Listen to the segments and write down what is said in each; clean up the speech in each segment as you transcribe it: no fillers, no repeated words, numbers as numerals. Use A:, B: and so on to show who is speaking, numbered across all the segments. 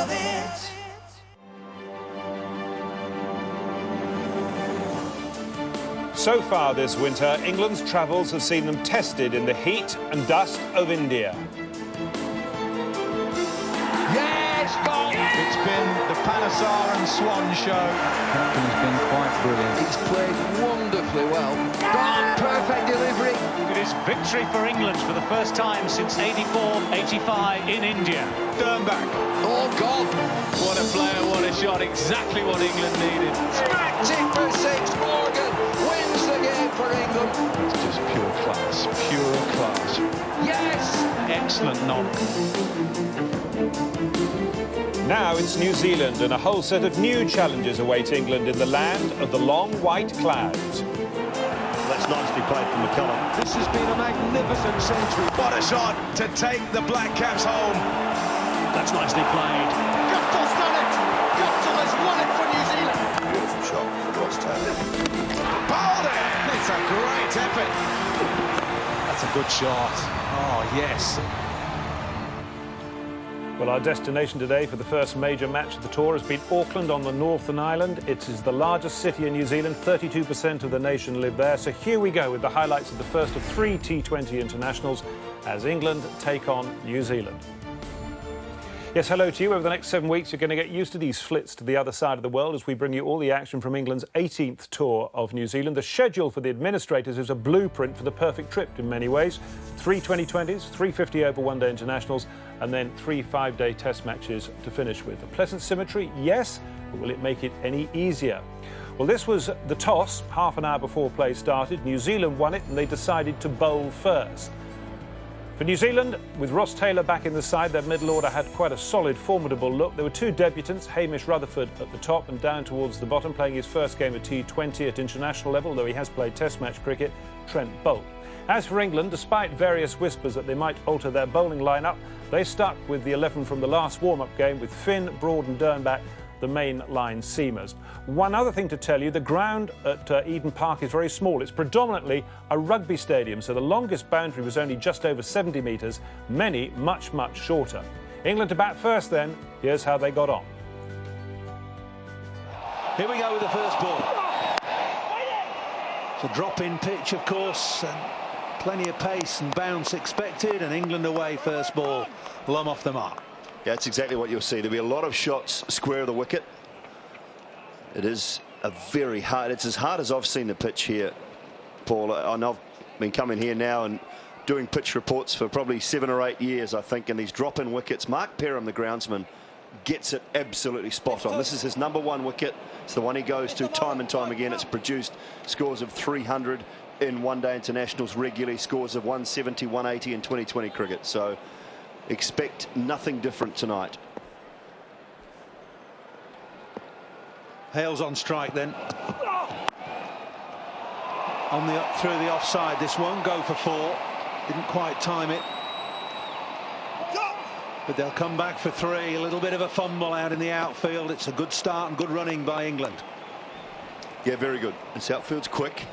A: of it.
B: So far this winter, England's travels have seen them tested in the heat and dust of India.
C: Yes, gone! It's been the Panasar and Swan show. Captain's been quite brilliant.
D: He's played wonderfully well. Gone, perfect delivery.
E: It is victory for England for the first time since 84-85 in India.
C: Dernbach.
D: Oh, God.
C: What a player, what a shot. Exactly what England needed.
D: Smacked it for six. Morgan wins the game for England.
C: It's just pure class, pure class.
D: Yes!
E: Excellent knock.
B: Now it's New Zealand, and a whole set of new challenges await England in the land of the long white clouds.
F: That's nicely played from McCullum.
C: This has been a magnificent century.
F: What a shot to take the Black Caps home.
E: That's nicely played.
D: Guptill's done it! Guptill has won it for New Zealand.
F: Beautiful shot from Ross Taylor. Bowled it! It's a great effort.
C: That's a good shot. Oh, yes.
B: Well, our destination today for the first major match of the tour has been Auckland on the Northern Island. It is the largest city in New Zealand. 32% of the nation live there. So here we go with the highlights of the first of 3 T20 internationals as England take on New Zealand. Yes, hello to you. Over the next 7 weeks, you're going to get used to these flits to the other side of the world as we bring you all the action from England's 18th tour of New Zealand. The schedule for the administrators is a blueprint for the perfect trip in many ways. 3 2020s, 3 50 over one-day internationals, and then 3 5-day test matches to finish with. A pleasant symmetry, yes, but will it make it any easier? Well, this was the toss half an hour before play started. New Zealand won it and they decided to bowl first. For New Zealand, with Ross Taylor back in the side, their middle order had quite a solid, formidable look. There were 2 debutants, Hamish Rutherford at the top and down towards the bottom, playing his first game of T20 at international level, though he has played Test match cricket, Trent Boult. As for England, despite various whispers that they might alter their bowling lineup, they stuck with the 11 from the last warm-up game with Finn, Broad and Dernbach, the main line seamers. One other thing to tell you, the ground at Eden Park is very small. It's predominantly a rugby stadium, so the longest boundary was only just over 70 metres, many much, much shorter. England to bat first then. Here's how they got on.
C: Here we go with the first ball. It's a drop-in pitch, of course, and plenty of pace and bounce expected, and England away first ball, Lum off the mark.
F: Yeah, that's exactly what you'll see. There'll be a lot of shots square of the wicket. It is a very hard, it's as hard as I've seen the pitch here, Paul. And I've been coming here now and doing pitch reports for probably 7 or 8 years, I think, and these drop-in wickets. Mark Perham, the groundsman, gets it absolutely spot on. This is his #1 wicket. It's the one he goes to time and time again. It's produced scores of 300 in one-day internationals regularly, scores of 170, 180 in 2020 cricket. So expect nothing different tonight.
C: Hale's on strike then. On the up through the offside. This won't go for 4. Didn't quite time it. But they'll come back for 3. A little bit of a fumble out in the outfield. It's a good start and good running by England.
F: Yeah, very good. This outfield's quick.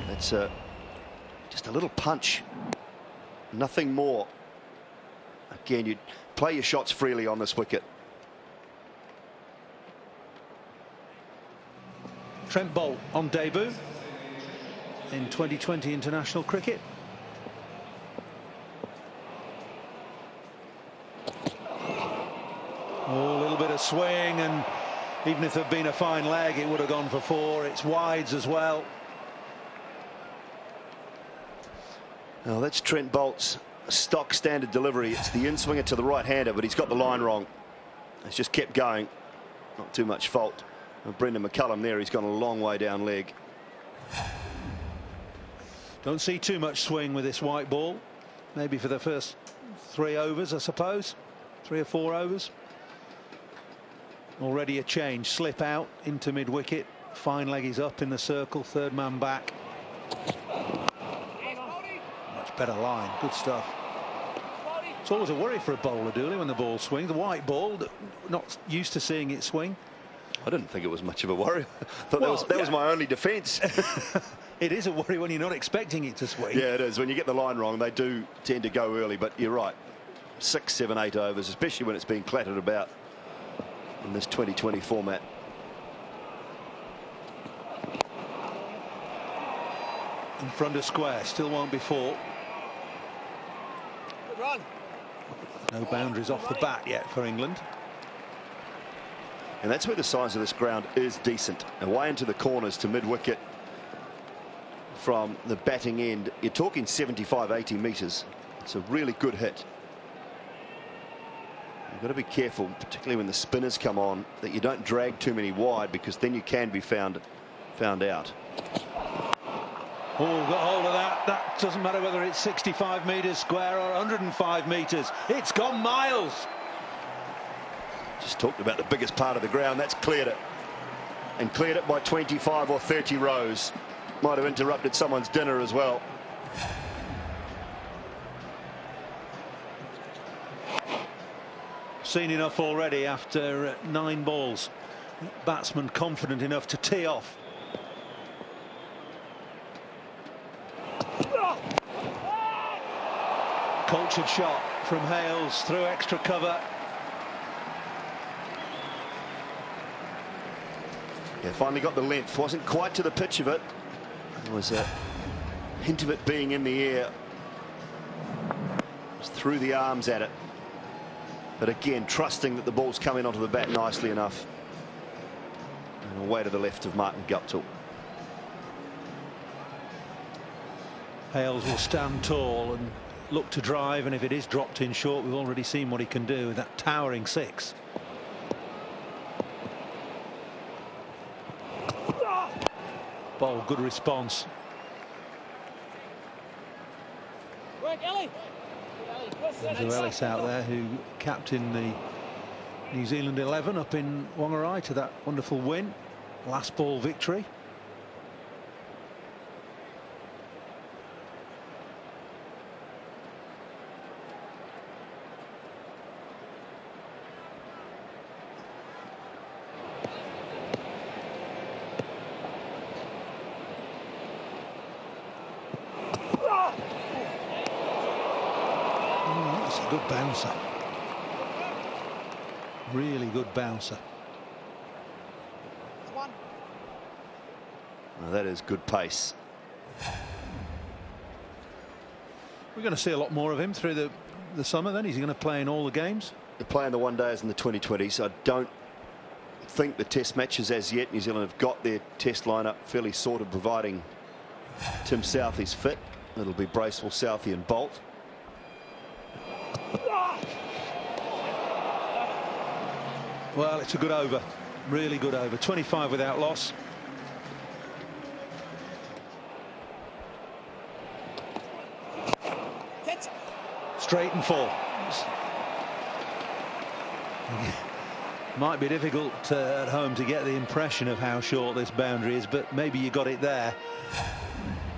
F: It's just a little punch. Nothing more. Again, you play your shots freely on this wicket.
C: Trent Boult on debut in 2020 international cricket. Oh, a little bit of swing, and even if there'd been a fine leg, it would have gone for 4. It's wides as well.
F: Now that's Trent Boult's stock standard delivery. It's the in-swinger to the right-hander, but he's got the line wrong. It's just kept going. Not too much fault. Brendan McCullum there, he's gone a long way down leg.
C: Don't see too much swing with this white ball. Maybe for the first 3 overs, I suppose. 3 or 4 overs. Already a change. Slip out into mid-wicket. Fine leg is up in the circle. 3rd man back. Much better line. Good stuff. It's always a worry for a bowler, Dooley, when the ball swings. The white ball, not used to seeing it swing.
F: I didn't think it was much of a worry. I thought that was my only defence.
C: It is a worry when you're not expecting it to swing.
F: Yeah, it is. When you get the line wrong, they do tend to go early, but you're right. 6, 7, 8 overs, especially when it's being clattered about in this 2020 format.
C: In front of square, still won't be 4.
D: Good run.
C: No boundaries off the bat yet for England.
F: And that's where the size of this ground is decent. Away into the corners to mid-wicket from the batting end. You're talking 75, 80 metres. It's a really good hit. You've got to be careful, particularly when the spinners come on, that you don't drag too many wide, because then you can be found out.
C: Oh, got hold of that. That doesn't matter whether it's 65 metres square or 105 metres. It's gone miles.
F: Just talked about the biggest part of the ground. That's cleared it. And cleared it by 25 or 30 rows. Might have interrupted someone's dinner as well.
C: Seen enough already after 9 balls. Batsman confident enough to tee off. Cultured shot from Hales through extra cover.
F: Yeah, finally got the length. Wasn't quite to the pitch of it. There was a hint of it being in the air. Just threw the arms at it. But again, trusting that the ball's coming onto the bat nicely enough. And away to the left of Martin Guptill.
C: Hales will stand tall and look to drive, and if it is dropped in short, we've already seen what he can do with that towering 6. Ball, good response. There's Ellis out there, who captained the New Zealand 11 up in Whangarei to that wonderful win. Last ball victory. Good bouncer. Really good bouncer.
F: Well, that is good pace.
C: We're going to see a lot more of him through the summer then. He's going to play in all the games.
F: They're playing the one days and the 2020s. I don't think the test matches as yet. New Zealand have got their test lineup fairly sorted, providing Tim Southey's fit. It'll be Bracewell, Southey and Bolt.
C: Well, it's a good over, really good over. 25 without loss. Straight and full. Might be difficult at home to get the impression of how short this boundary is, but maybe you got it there.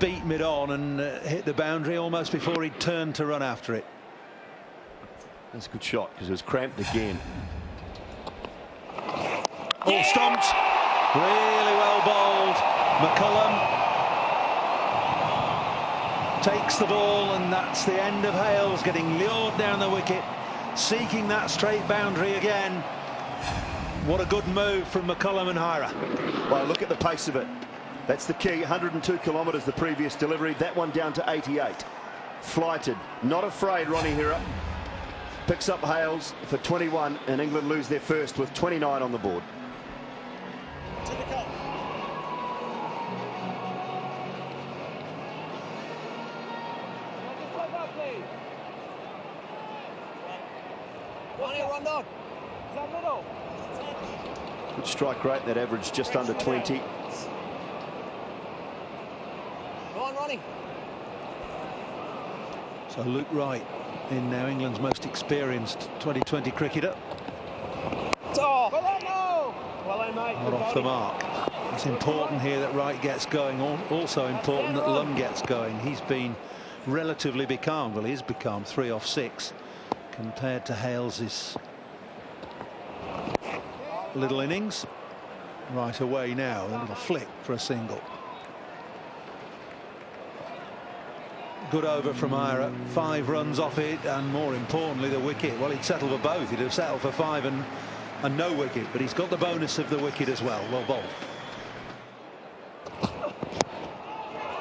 C: Beat mid-on and hit the boundary almost before he turned to run after it.
F: That's a good shot, because it was cramped again.
C: All stomped. Really well bowled. McCullum takes the ball, and that's the end of Hales, getting lured down the wicket, seeking that straight boundary again. What a good move from McCullum and Hira.
F: Well, look at the pace of it. That's the key. 102 kilometres the previous delivery. That one down to 88. Flighted. Not afraid, Ronnie Hira. Picks up Hales for 21, and England lose their first with 29 on the board. Good strike rate, that average just under 20.
D: Go on, Ronnie.
C: So Luke Wright in now England's most experienced 2020 cricketer.
D: Oh. Well done, mate.
C: Not off the mark. It's important here that Wright gets going. Also important that Lum gets going. He's been relatively becalmed. Well, he is becalmed, 3 off 6 compared to Hales's little innings. Right away now, a little flick for a single. Good over from Ira. 5 runs off it, and more importantly, the wicket. Well, he'd settle for both. He'd have settled for 5 and no wicket, but he's got the bonus of the wicket as well. Well bowled.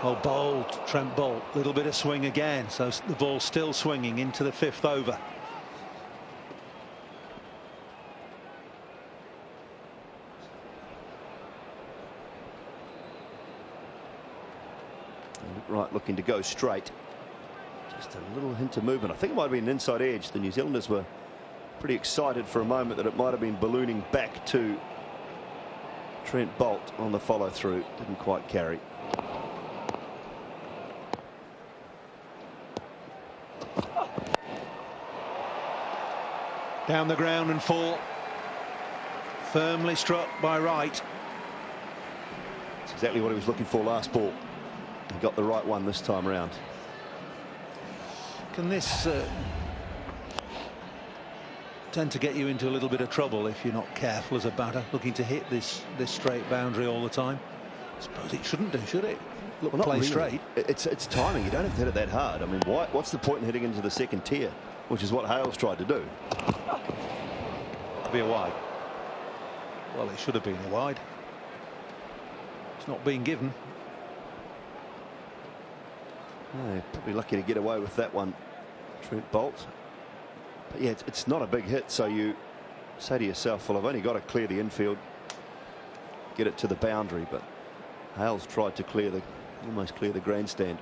C: Well bowled, Trent Boult. Little bit of swing again, so the ball's still swinging into the 5th over.
F: Right, looking to go straight. Just a little hint of movement. I think it might have been an inside edge. The New Zealanders were pretty excited for a moment that it might have been ballooning back to Trent Boult on the follow through. Didn't quite carry.
C: Down the ground and 4. Firmly struck by Wright.
F: That's exactly what he was looking for last ball. He got the right one this time around.
C: Can this tend to get you into a little bit of trouble if you're not careful as a batter, looking to hit this straight boundary all the time? I suppose it shouldn't do, should it? Look,
F: well,
C: play
F: really.
C: straight.
F: It's timing. You don't have to hit it that hard. I mean, what's the point in hitting into the 2nd tier, which is what Hales tried to do?
C: Be a wide. Well, it should have been a wide. It's not being given.
F: Oh, probably lucky to get away with that one, Trent Boult. But yeah, it's not a big hit, so you say to yourself, well, I've only got to clear the infield, get it to the boundary. But Hales tried to almost clear the grandstand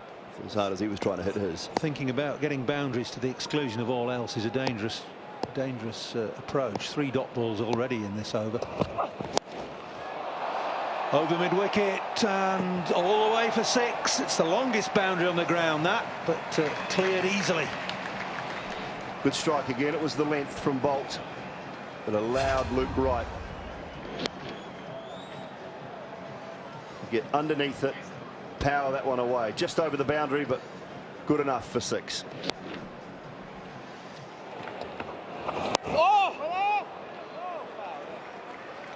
F: as hard as he was trying to hit his.
C: Thinking about getting boundaries to the exclusion of all else is a dangerous approach. 3 dot balls already in this over. Over mid-wicket and all the way for 6. It's the longest boundary on the ground, that, but cleared easily.
F: Good strike again. It was the length from Boult that allowed Luke Wright to get underneath it, power that one away. Just over the boundary, but good enough for 6.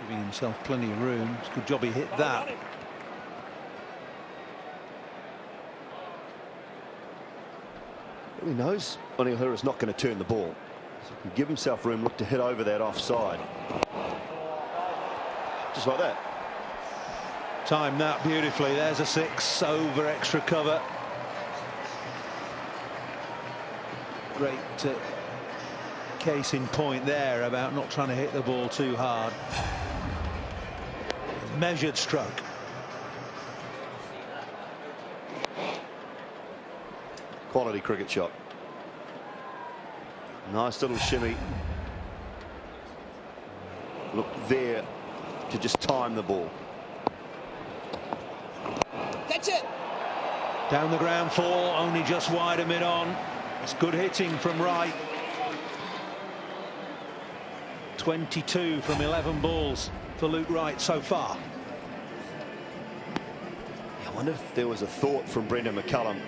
C: Giving himself plenty of room. It's a good job he hit that.
F: He knows O'Neill-Hira's not going to turn the ball, so he can give himself room, look to hit over that offside. Just like that.
C: Timed that beautifully. There's a 6 over extra cover. Great case in point there about not trying to hit the ball too hard. Measured stroke.
F: Quality cricket shot. Nice little shimmy. Look there to just time the ball.
D: That's it.
C: Down the ground 4, only just wide of mid-on. It's good hitting from Wright. 22 from 11 balls for Luke Wright so far.
F: I wonder if there was a thought from Brendan McCullum.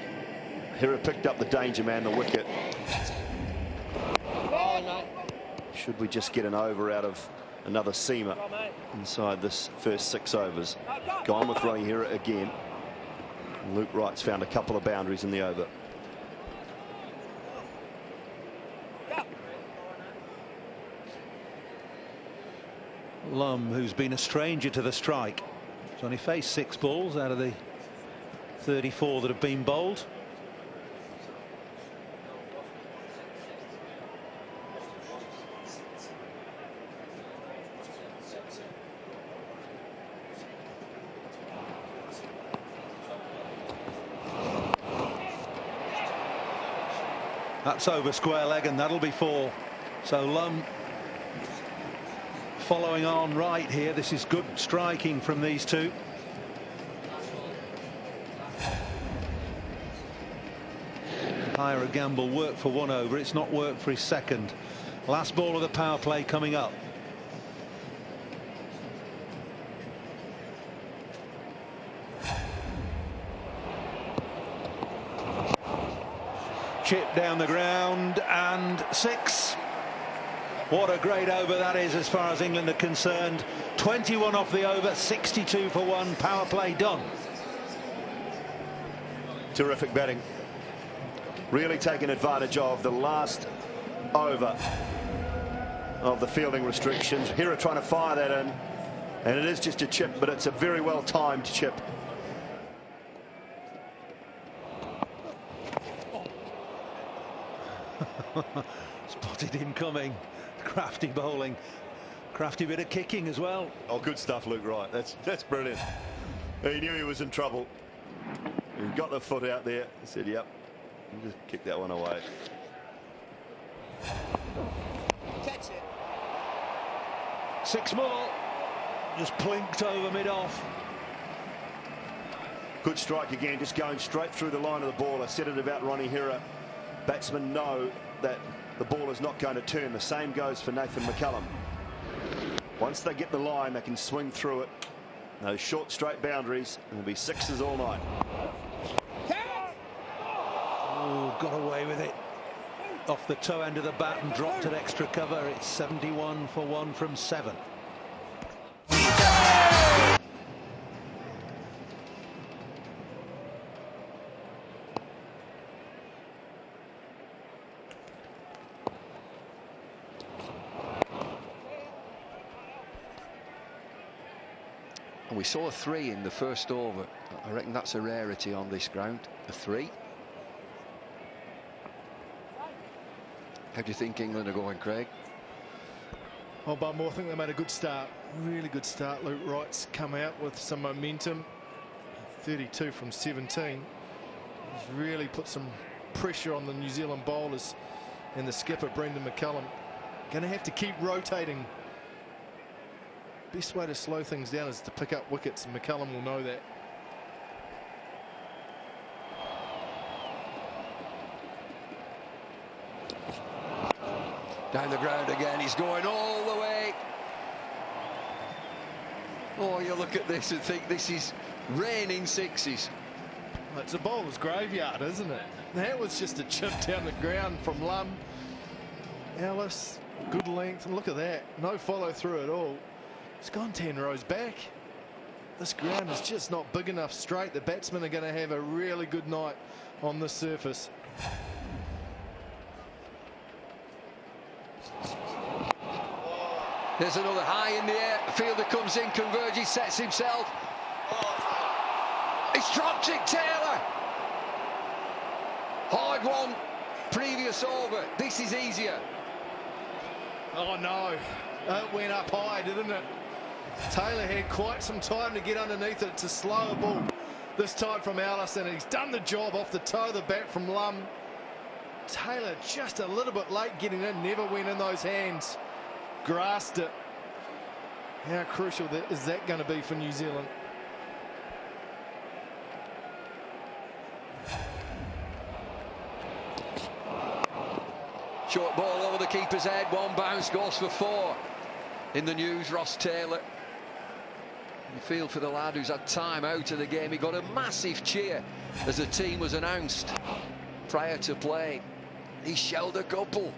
F: Hira picked up the danger man, the wicket. Should we just get an over out of another seamer inside this first 6 overs? Gone with Ronnie Hira again. Luke Wright's found a couple of boundaries in the over.
C: Lum, who's been a stranger to the strike, has only faced 6 balls out of the 34 that have been bowled. That's over square leg, and that'll be 4. So Lum following on right here. This is good striking from these two. Higher a gamble worked for 1 over. It's not worked for his 2nd. Last ball of the power play coming up. Chip down the ground and 6. What a great over that is as far as England are concerned. 21 off the over, 62 for 1. Power play done.
F: Terrific batting. really taking advantage of the last over of the fielding restrictions. Hira trying to fire that in, and it is just a chip, but it's a very well timed chip.
C: Spotted him coming. Crafty bowling, crafty bit of kicking as well.
F: Oh, good stuff, Luke Wright. That's brilliant. He knew he was in trouble. He got the foot out there. He said, "Yep." He just kicked that one away.
D: Catch it.
C: 6 more. Just plinked over mid-off.
F: Good strike again, just going straight through the line of the ball. I said it about Ronnie Hira. Batsmen know that the ball is not going to turn. The same goes for Nathan McCullum. Once they get the line, they can swing through it. Those short, straight boundaries, and there'll be sixes all night.
C: Oh, got away with it. Off the toe end of the bat and dropped at extra cover. It's 71 for 1 from 7.
D: And we saw a 3 in the first over. I reckon that's a rarity on this ground, a 3. How do you think England are going, Craig?
A: Oh, Bumble, I think they made a good start. Really good start. Luke Wright's come out with some momentum. 32 from 17. He's really put some pressure on the New Zealand bowlers and the skipper, Brendan McCullum. Going to have to keep rotating. Best way to slow things down is to pick up wickets, and McCullum will know that.
D: Down the ground again, he's going all the way. Oh, you look at this and think this is raining sixes.
A: Well, it's a bowler's graveyard, isn't it? That was just a chip down the ground from Lum. Ellis, good length, and look at that. No follow through at all. It's gone 10 rows back. This ground is just not big enough straight. The batsmen are going to have a really good night on this surface.
D: There's another high in the air. Fielder comes in, converges, sets himself. He's dropped it, Taylor. Hard one, previous over. This is easier.
A: Oh no, it went up high, didn't it? Taylor had quite some time to get underneath it. It's a slower ball this time from Ellis, and he's done the job off the toe of the bat from Lum. Taylor just a little bit late getting in, never went in those hands. Grasped it. How crucial is that going to be for New Zealand?
D: Short ball over the keeper's head, one bounce, goes for 4. In the news, Ross Taylor. You feel for the lad who's had time out of the game. He got a massive cheer as the team was announced prior to play. He shelled a couple.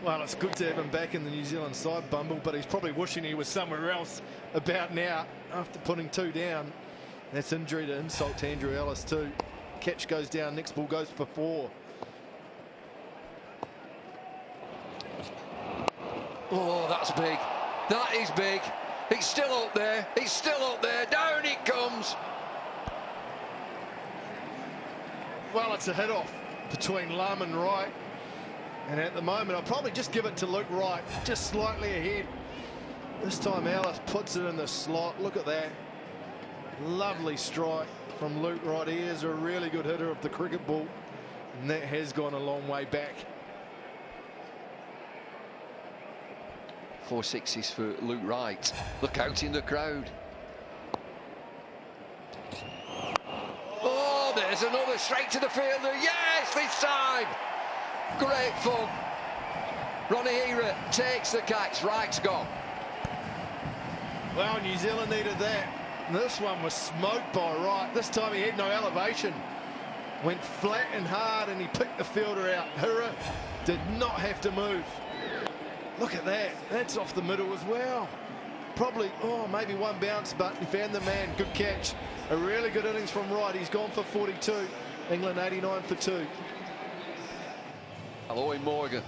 A: Well, it's good to have him back in the New Zealand side, Bumble, but he's probably wishing he was somewhere else about now after putting 2 down. That's injury to insult to Andrew Ellis too. Catch goes down, next ball goes for 4.
D: Oh, that's big. That is big. It's still up there. It's still up there. Down it comes.
A: Well, it's a hit off between Lum and Wright. And at the moment, I'll probably just give it to Luke Wright, just slightly ahead. This time Ellis puts it in the slot. Look at that. Lovely strike from Luke Wright. He is a really good hitter of the cricket ball, and that has gone a long way back.
D: 4 sixes for Luke Wright. Look out in the crowd. Oh, there's another straight to the fielder. Yes, this time. Great fun. Ronnie Hira takes the catch. Wright's gone.
A: Well, New Zealand needed that. And this one was smoked by Wright. This time he had no elevation. Went flat and hard, and he picked the fielder out. Hira did not have to move. Look at that. That's off the middle as well. Probably, oh, maybe one bounce, but he found the man. Good catch. A really good innings from Wright. He's gone for 42. England 89 for 2.
D: well. Owen Morgan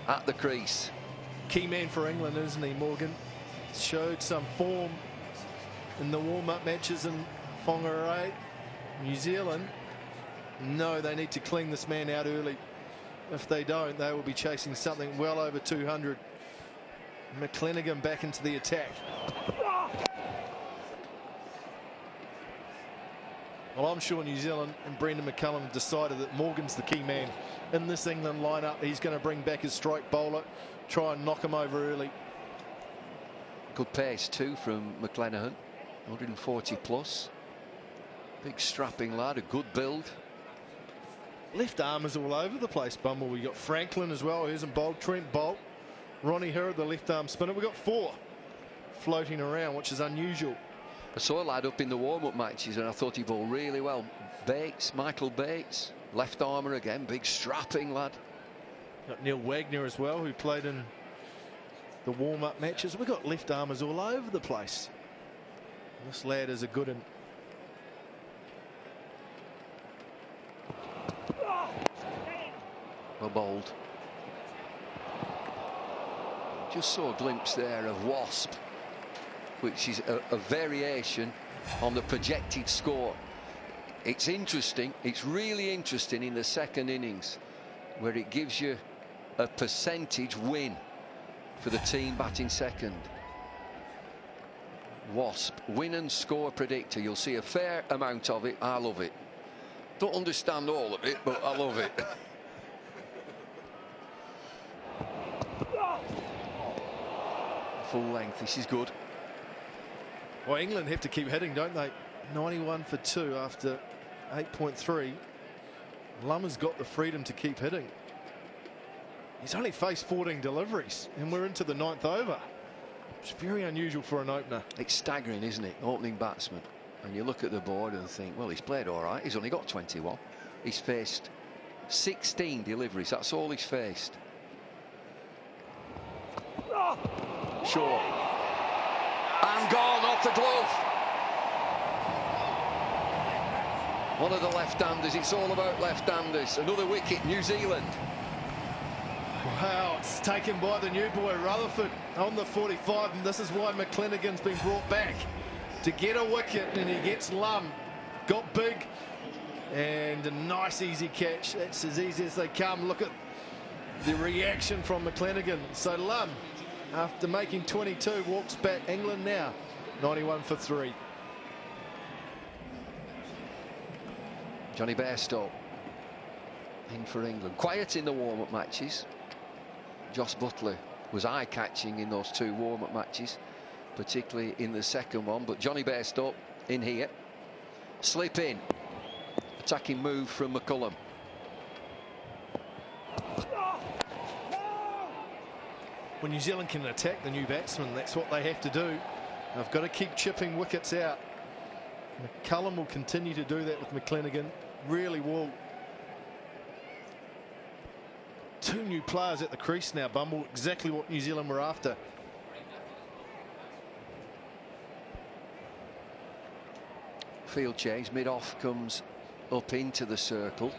D: at the crease.
A: Key man for England, isn't he, Morgan? Showed some form in the warm-up matches in Whangarei. New Zealand, no, they need to clean this man out early. If they don't, they will be chasing something well over 200. McClenaghan back into the attack. Well, I'm sure New Zealand and Brendan McCullum decided that Morgan's the key man in this England lineup. He's going to bring back his strike bowler, try and knock him over early.
D: Good pace too from McClenaghan, 140 plus. Big strapping lad, a good build.
A: Left armers all over the place, Bumble. We got Franklin as well, who hasn't bowled. Trent Bolt, Ronnie Hurd, the left arm spinner. We've got 4 floating around, which is unusual.
D: I saw a lad up in the warm-up matches and I thought he bowled really well. Bates, Michael Bates, left armour again, big strapping lad.
A: Got Neil Wagner as well, who played in the warm-up matches. We've got left armers all over the place. This lad is a good one.
D: Well bowled. Just saw a glimpse there of Wasp, which is a variation on the projected score. It's interesting, it's really interesting in the second innings, where it gives you a percentage win for the team batting second. Wasp, win and score predictor. You'll see a fair amount of it. I love it. Don't understand all of it, but I love it. Full length, this is good.
A: Well, England have to keep hitting, don't they? 91 for 2 after 8.3. Lum has got the freedom to keep hitting. He's only faced 14 deliveries, and we're into the 9th over. It's very unusual for an opener.
D: It's staggering, isn't it? Opening batsman. And you look at the board and think, well, he's played all right. He's only got 21. He's faced 16 deliveries. That's all he's faced. Sure. And gone off the glove. One of the left-handers. It's all about left-handers. Another wicket, New Zealand.
A: Wow, it's taken by the new boy Rutherford on the 45, and this is why McClenaghan's been brought back to get a wicket, and he gets Lum. Got big, and a nice easy catch. That's as easy as they come. Look at the reaction from McClenaghan. So Lum, after making 22, walks back. England now 91 for 3.
D: Johnny Bairstow in for England. Quiet in the warm-up matches. Joss Buttler was eye-catching in those 2 warm-up matches, particularly in the second one. But Johnny Bairstow in here. Slip in. Attacking move from McCullum.
A: When New Zealand can attack the new batsman, that's what they have to do. They've got to keep chipping wickets out. McCullum will continue to do that with McClenaghan. Really will. 2 new players at the crease now, Bumble. Exactly what New Zealand were after.
D: Field change. Mid-off comes up into the circle.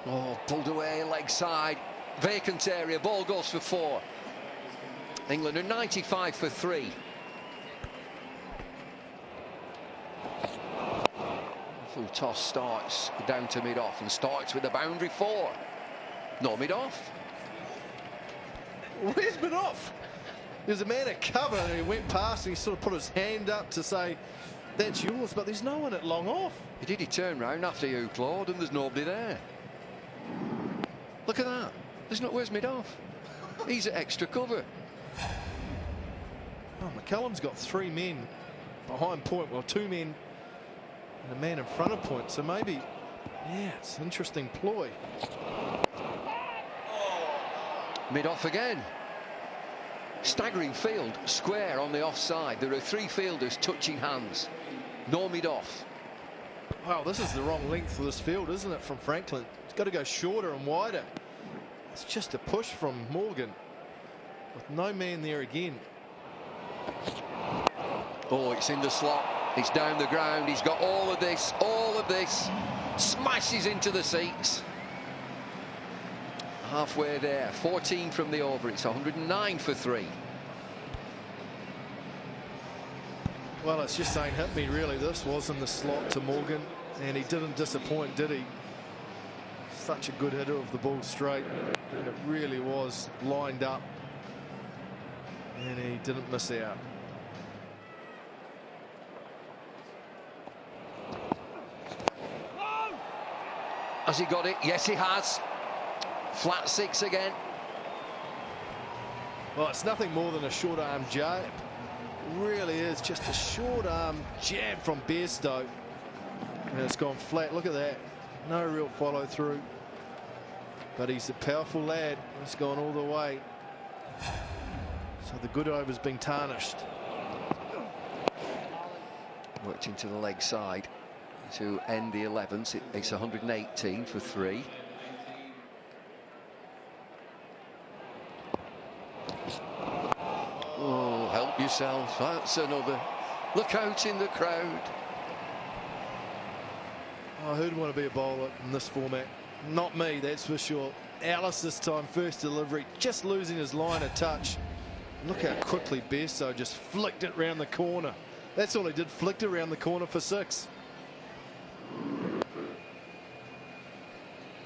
D: Oh, pulled away, leg side. Vacant area. Ball goes for 4. England are 95 for 3. Full toss starts down to mid-off and starts with the boundary 4. No mid-off.
A: Where's mid-off? There's a man at cover and he went past and he sort of put his hand up to say, that's yours, but there's no one at long off.
D: He turn round after you, Claude, and there's nobody there. Look at that. Where's mid-off? He's at extra cover.
A: Oh, McCullum's got 3 men behind point. Well, 2 men and a man in front of point. So maybe, yeah, it's an interesting ploy.
D: Mid-off again. Staggering field, square on the offside. There are 3 fielders touching hands. No mid-off.
A: Wow, this is the wrong length for this field, isn't it, from Franklin? It's got to go shorter and wider. It's just a push from Morgan with no man there again.
D: Oh, it's in the slot. It's down the ground. He's got all of this, smashes into the seats. Halfway there, 14 from the over. It's 109 for 3.
A: Well, it's just saying hit me, really. This was in the slot to Morgan, and he didn't disappoint, did he? Such a good hitter of the ball straight, and it really was lined up, and he didn't miss out.
D: Has he got it? Yes, he has. Flat 6 again.
A: Well, it's nothing more than a short arm jab. It really is just a short arm jab from Bairstow, and it's gone flat. Look at that. No real follow through. But he's a powerful lad. It's gone all the way. So the good over's been tarnished.
D: Worked into the leg side to end the 11th. It's 118 for 3. Oh, help yourself. That's another. Look out in the crowd.
A: Oh, who'd want to be a bowler in this format? Not me, that's for sure. Alice this time, first delivery, just losing his line a touch. Look how quickly Bairstow just flicked it round the corner. That's all he did, flicked it around the corner for 6.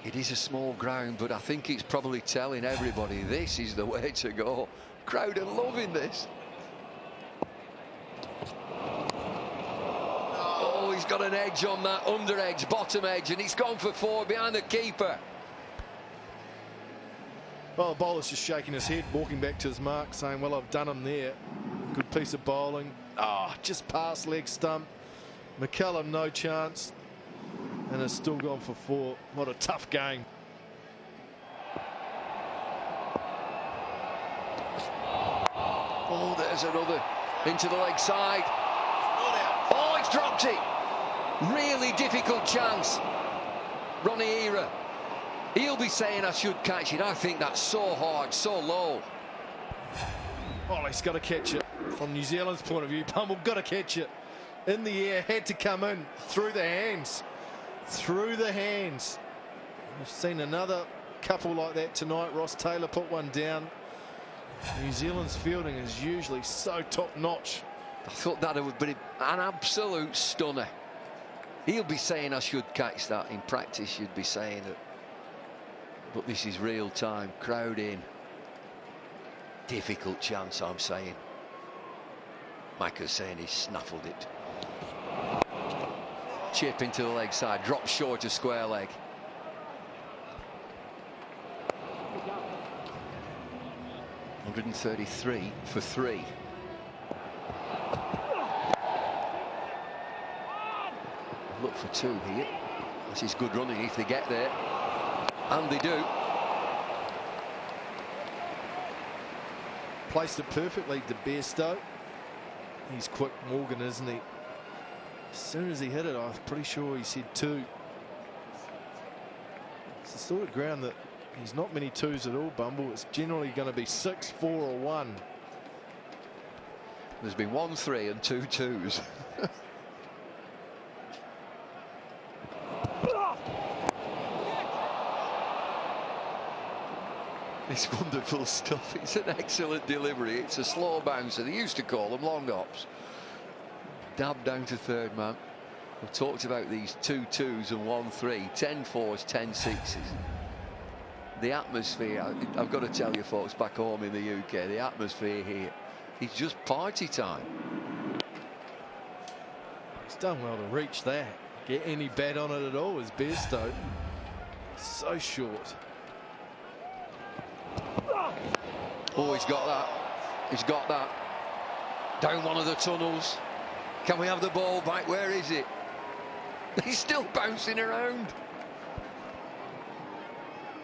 D: It is a small ground, but I think it's probably telling everybody this is the way to go. Crowd are loving this. Oh, he's got an edge on that under edge, bottom edge, and he's gone for 4 behind the keeper.
A: Well, the bowler's just shaking his head, walking back to his mark, saying, well, I've done him there. Good piece of bowling. Ah, oh, just past leg stump. McCullum, no chance. And it's still gone for 4. What a tough game.
D: Oh, there's another into the leg side. Oh, he's dropped it. Really difficult chance. Ronnie Era. He'll be saying I should catch it. I think that's so hard, so low.
A: Oh, he's got to catch it. From New Zealand's point of view, Pummel got to catch it. In the air, had to come in. Through the hands. Through the hands. We've seen another couple like that tonight. Ross Taylor put one down. New Zealand's fielding is usually so top-notch.
D: I thought that would be an absolute stunner. He'll be saying I should catch that. In practice, you'd be saying it. But this is real time. Crowd in. Difficult chance, I'm saying. Mike was saying he snaffled it. Chip into the leg side. Drop short of square leg. $133 for 3. Look for 2 here. This is good running if they get there. And they do.
A: Placed it perfectly to Bairstow. He's quick, Morgan, isn't he? As soon as he hit it, I was pretty sure he said 2. It's the sort of ground that there's not many 2s at all, Bumble. It's generally going to be 6, 4 or 1.
D: There's been 1 3 and 2 2s. It's wonderful stuff. It's an excellent delivery. It's a slow bouncer. They used to call them long hops. Dab down to third man. We've talked about these 2 2s and 1 3, 10 4s, 10 6s. The atmosphere, I've got to tell you folks back home in the UK, the atmosphere here, it's just party time.
A: He's done well to reach that. Get any bat on it at all is Bairstow. So short.
D: Oh, he's got that. He's got that. Down one of the tunnels. Can we have the ball back? Where is it? He's still bouncing around.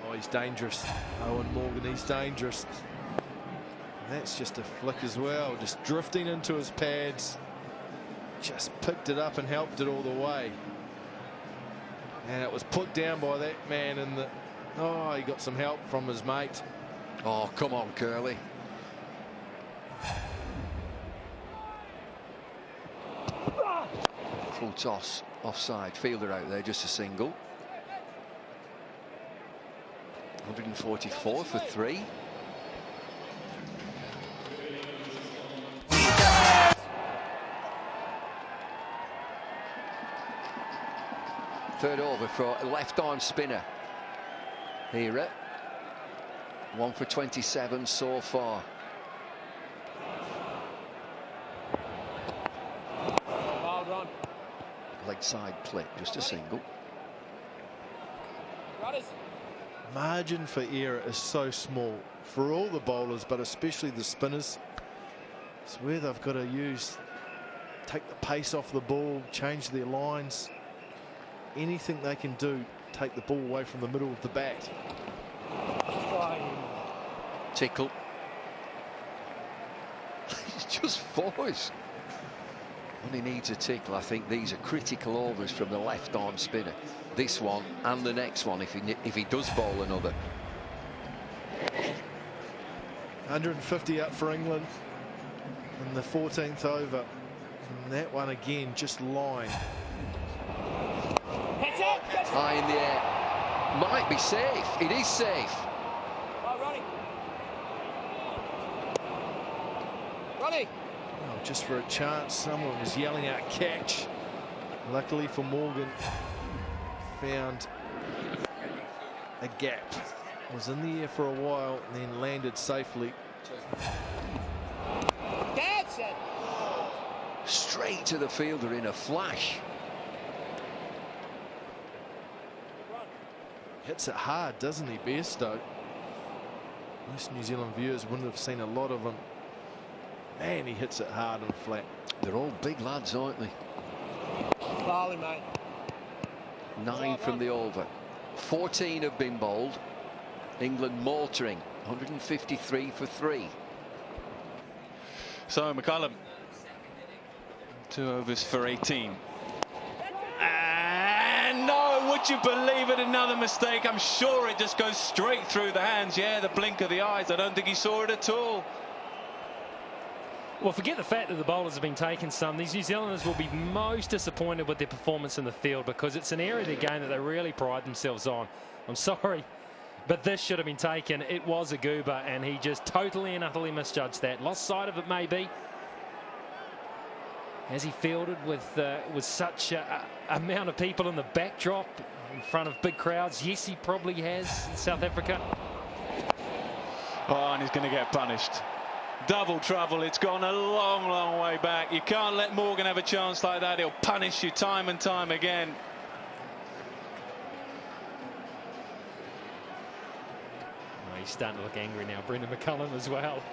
A: Oh, he's dangerous. Owen Morgan, he's dangerous. That's just a flick as well. Just drifting into his pads. Just picked it up and helped it all the way. And it was put down by that man in the... Oh, he got some help from his mate.
D: Oh, come on, Curly. Full toss, offside, fielder out there, just a single. 144 for 3. Third over for a left-arm spinner. Here, 1 for 27 so far. Leg side clip, just a single.
A: Margin for error is so small for all the bowlers, but especially the spinners. It's where they've got to take the pace off the ball, change their lines. Anything they can do, take the ball away from the middle of the bat.
D: Tickle. He's just forced. When he needs a tickle, I think these are critical overs from the left-arm spinner. This one and the next one, if he does bowl another.
A: 150 up for England in the 14th over. And that one again, just line.
D: High in the air. Might be safe. It is safe.
A: Oh, just for a chance, someone was yelling out catch. Luckily for Morgan, found a gap. Was in the air for a while and then landed safely.
D: Straight to the fielder in a flash.
A: Hits it hard, doesn't he, Bairstow? Most New Zealand viewers wouldn't have seen a lot of him. Man, he hits it hard and flat.
D: They're all big lads, aren't they?
G: Bowling, mate.
D: 9 from the over. 14 have been bowled. England motoring. 153 for 3.
H: So McCullum, 2 overs for 18. And no, would you believe it, another mistake. I'm sure it just goes straight through the hands. Yeah, the blink of the eyes. I don't think he saw it at all.
I: Well, forget the fact that the bowlers have been taking some. These New Zealanders will be most disappointed with their performance in the field because it's an area of their game that they really pride themselves on. I'm sorry, but this should have been taken. It was a goober, and he just totally and utterly misjudged that. Lost sight of it, maybe. Has he fielded with such a amount of people in the backdrop in front of big crowds? Yes, he probably has in South Africa.
H: Oh, and he's going to get punished. Double trouble. It's gone a long, long way back. You can't let Morgan have a chance like that. He'll punish you time and time again.
I: Oh, he's starting to look angry now. Brendan McCullum as well.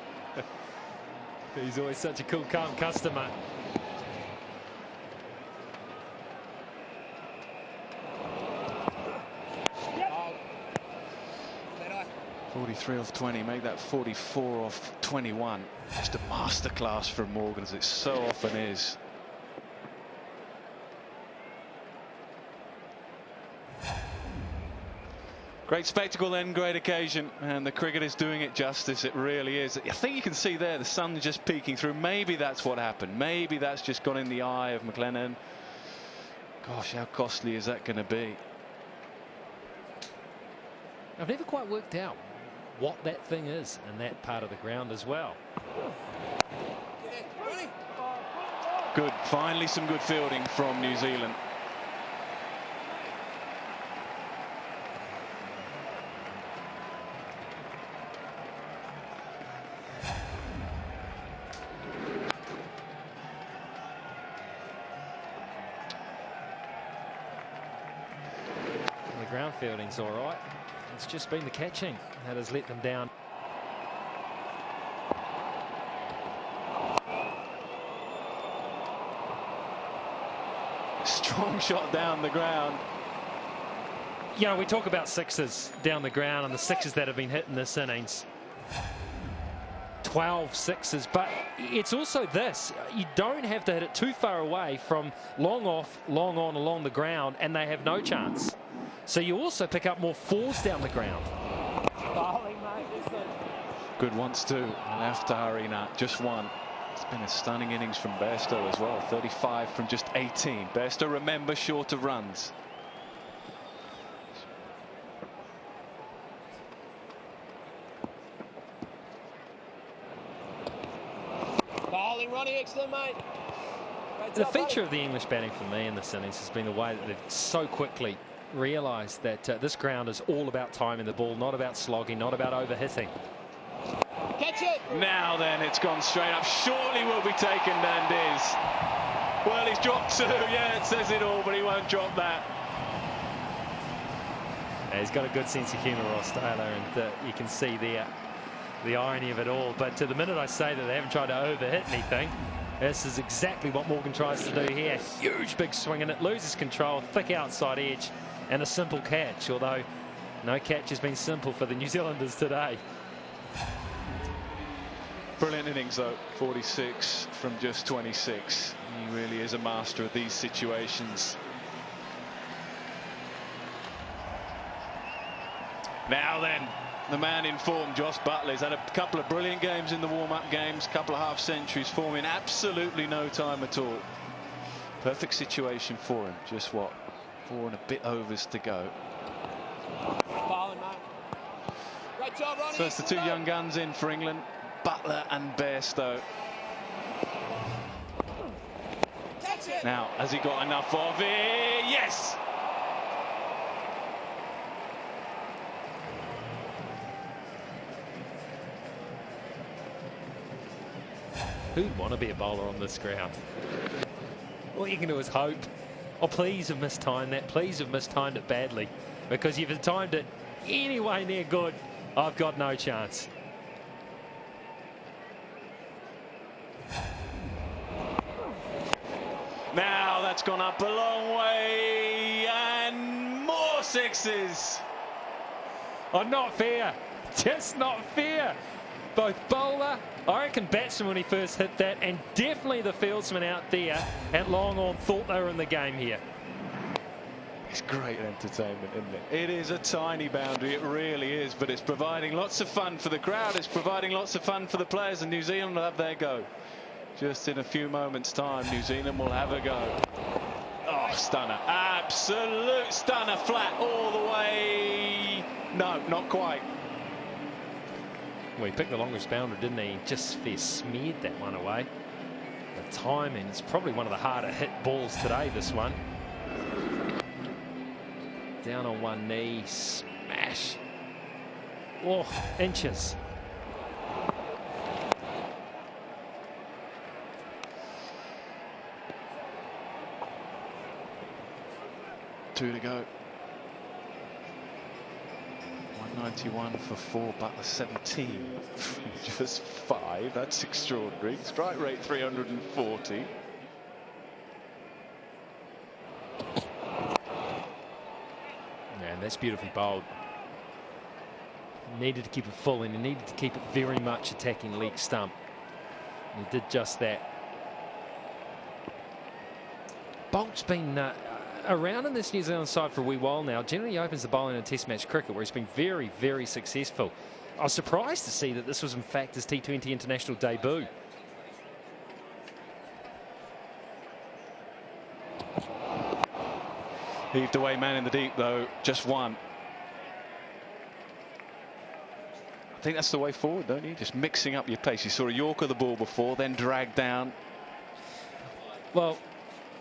I: He's always such a cool, calm customer.
H: 43 off 20, make that 44 off 21. Just a masterclass from Morgan, as it so often is. Great spectacle then, great occasion, and the cricket is doing it justice. It really is. I think you can see there the sun just peeking through. Maybe that's what happened. Maybe that's just gone in the eye of McLennan. Gosh, how costly is that going to be?
I: I've never quite worked out what that thing is in that part of the ground as well.
H: Good. Finally some good fielding from New Zealand.
I: The ground fielding's all right. It's just been the catching that has let them down.
H: Strong shot down the ground.
I: You know, we talk about sixes down the ground and the sixes that have been hit in this innings. 12 sixes, but it's also this. You don't have to hit it too far away from long off, long on along the ground, and they have no chance. So you also pick up more fours down the ground.
H: Good once too. Left to Harina, just one. It's been a stunning innings from Bairstow as well. 35 from just 18. Bairstow, remember, shorter runs.
G: Bowling, Ronnie, excellent, mate.
I: The feature of the English batting for me in this innings has been the way that they've so quickly realised that this ground is all about timing the ball, not about slogging, not about overhitting.
G: Catch it!
H: Now then, it's gone straight up. Surely will be taken, Dandiz. Well, he's dropped two. Yeah, it says it all, but he won't drop that.
I: Yeah, he's got a good sense of humour, Ross Taylor, and you can see the irony of it all. But to the minute I say that they haven't tried to overhit anything, this is exactly what Morgan tries to do here. Huge big swing, and it loses control, thick outside edge, and a simple catch, although no catch has been simple for the New Zealanders today.
H: Brilliant innings, though. 46 from just 26. He really is a master of these situations. Now then, the man in form, Josh Buttler, has had a couple of brilliant games in the warm-up games, couple of half-centuries for him in absolutely no time at all. Perfect situation for him. Just what, 4 and a bit overs to go.
G: Bowling, mate. Great job, Ronnie.
H: So it's the two young guns in for England, Buttler and Bairstow.
G: Catch it!
H: Now, has he got enough of it? Yes!
I: Who'd want to be a bowler on this ground? All you can do is hope. Oh, please have mistimed that. Please have mistimed it badly. Because if you've timed it any way near good, I've got no chance.
H: Now that's gone up a long way, and more sixes.
I: Oh, not fair. Just not fair. Both bowler, I reckon batsman when he first hit that, and definitely the fieldsman out there at long on thought they were in the game here.
H: It's great entertainment, isn't it? It is a tiny boundary, it really is, but it's providing lots of fun for the crowd, it's providing lots of fun for the players, and New Zealand will have their go. Just in a few moments' time, New Zealand will have a go. Oh, stunner. Absolute stunner, flat all the way. No, not quite.
I: Well, he picked the longest boundary, didn't he? Just smeared that one away. The timing is probably one of the harder hit balls today, this one. Down on one knee, smash. Oh, inches.
H: Two to go. 191 for 4, Buttler 17 from just 5. That's extraordinary. Strike rate 340.
I: Yeah, and that's beautifully bowled. He needed to keep it full, and he needed to keep it very much attacking leg stump. And he did just that. Bolt's been around in this New Zealand side for a wee while now. Generally opens the bowling in Test match cricket, where he's been very, very successful. I was surprised to see that this was in fact his T20 international debut.
H: Heaved away, man in the deep, though. Just one. I think that's the way forward, don't you? Just mixing up your pace. You saw a Yorker the ball before, then dragged down.
I: Well,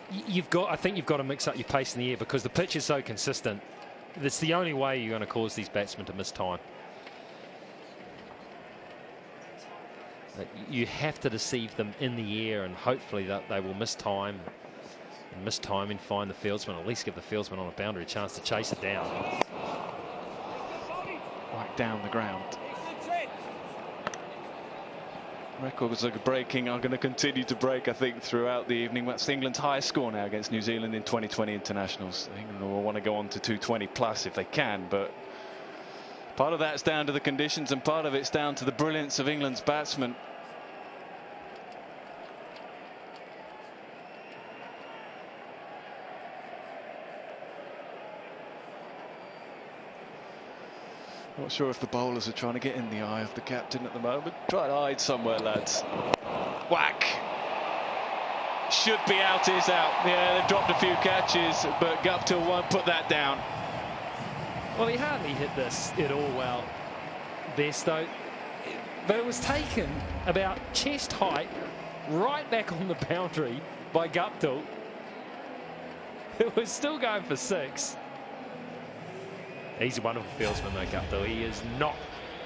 I: I think you've got to mix up your pace in the air, because the pitch is so consistent. That's the only way you're going to cause these batsmen to miss time. You have to deceive them in the air, and hopefully that they will miss time. And miss time and find the fieldsman, at least give the fieldsman on a boundary a chance to chase it down.
H: Right down the ground. Records are breaking, are going to continue to break, I think, throughout the evening. That's England's highest score now against New Zealand in 2020 internationals. England will want to go on to 220 plus if they can, but part of that's down to the conditions, and part of it's down to the brilliance of England's batsmen. Not sure if the bowlers are trying to get in the eye of the captain at the moment. Try to hide somewhere, lads. Whack. Should be out, is out. Yeah, they've dropped a few catches, but Guptill won't put that down.
I: Well, he hardly hit this at all well, Besto, but it was taken about chest height right back on the boundary by Guptill. It was still going for 6. He's a wonderful fieldsman though, Guptill. He is not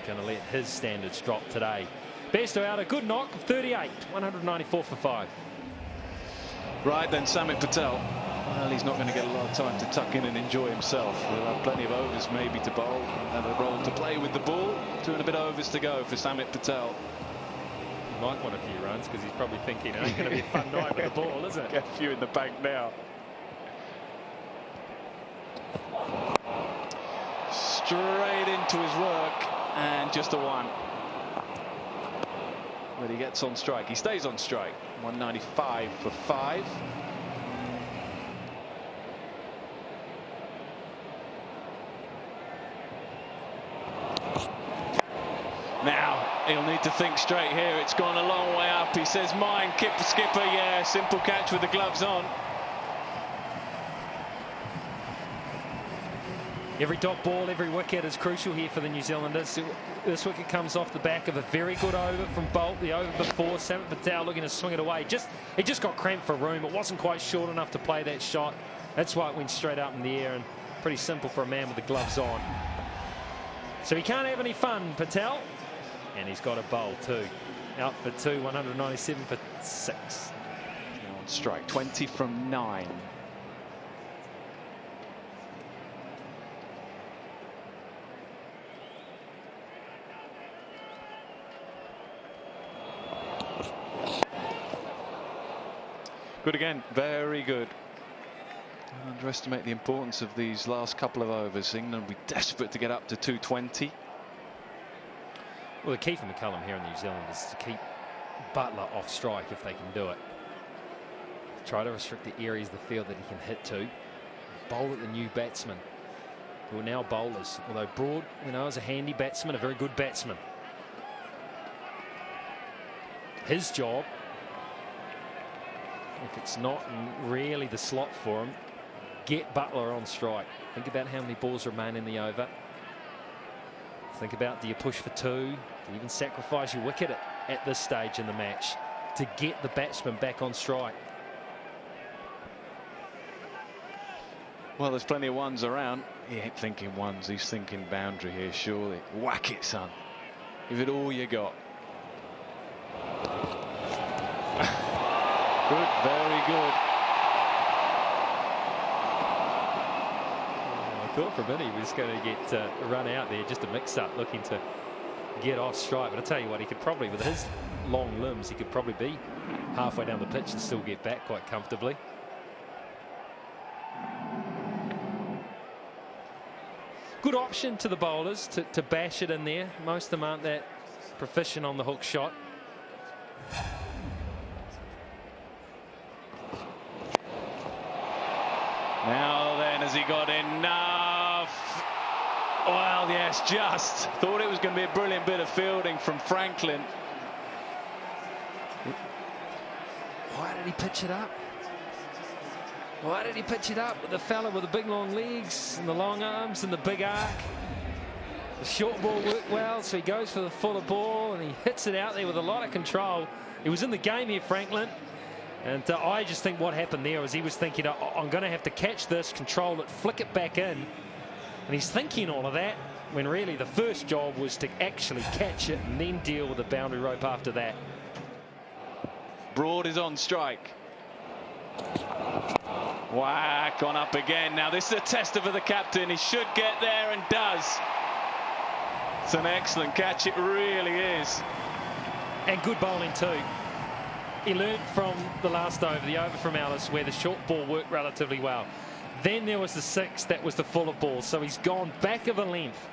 I: going to let his standards drop today. Besto out a good knock of 38, 194 for 5.
H: Right then, Samit Patel. Well, he's not going to get a lot of time to tuck in and enjoy himself. He'll have plenty of overs maybe to bowl and a role to play with the ball. 2 and a bit overs to go for Samit Patel.
I: He might want a few runs because he's probably thinking, it's going to be a fun night with the ball, isn't it?
H: Get a few in the bank now. Straight into his work and just a 1. But he gets on strike. He stays on strike. 195 for 5. Now he'll need to think straight here. It's gone a long way up. He says, mine, skipper. Yeah, simple catch with the gloves on.
I: Every dot ball, every wicket is crucial here for the New Zealanders. This wicket comes off the back of a very good over from Bolt. The over before, Samit Patel looking to swing it away. It just got cramped for room. It wasn't quite short enough to play that shot. That's why it went straight up in the air, and pretty simple for a man with the gloves on. So he can't have any fun, Patel. And he's got a bowl too. Out for 2, 197 for 6.
H: Now on strike, 20 from 9. Good again, very good. Don't underestimate the importance of these last couple of overs. England will be desperate to get up to 220.
I: Well, the key for McCullum here in New Zealand is to keep Butler off strike if they can do it. Try to restrict the areas of the field that he can hit to. Bowl at the new batsmen, who are now bowlers. Although Broad, is a handy batsman, a very good batsman. His job, if it's not really the slot for him, get Butler on strike. Think about how many balls remain in the over. Think about, do you push for 2? Do you even sacrifice your wicket at this stage in the match to get the batsman back on strike?
H: Well, there's plenty of ones around. He ain't thinking ones, he's thinking boundary here, surely. Whack it, son. Give it all you got. Good, very good.
I: I thought for a minute he was going to get run out there, just a mix-up, looking to get off strike. But I tell you what, he could probably, with his long limbs, he could probably be halfway down the pitch and still get back quite comfortably. Good option to the bowlers to bash it in there. Most of them aren't that proficient on the hook shot.
H: Now then, has he got enough? Well, yes, just. Thought it was going to be a brilliant bit of fielding from Franklin.
I: Why did he pitch it up? Why did he pitch it up with the fella with the big long legs and the long arms and the big arc? The short ball worked well, so he goes for the fuller ball and he hits it out there with a lot of control. He was in the game here, Franklin. And I just think what happened there was he was thinking, I'm going to have to catch this, control it, flick it back in. And he's thinking all of that when really the first job was to actually catch it and then deal with the boundary rope after that.
H: Broad is on strike. Whack, on up again. Now this is a tester for the captain. He should get there and does. It's an excellent catch, it really is.
I: And good bowling too. He learned from the last over, the over from Alice, where the short ball worked relatively well. Then there was the 6, that was the fuller ball. So he's gone back of a length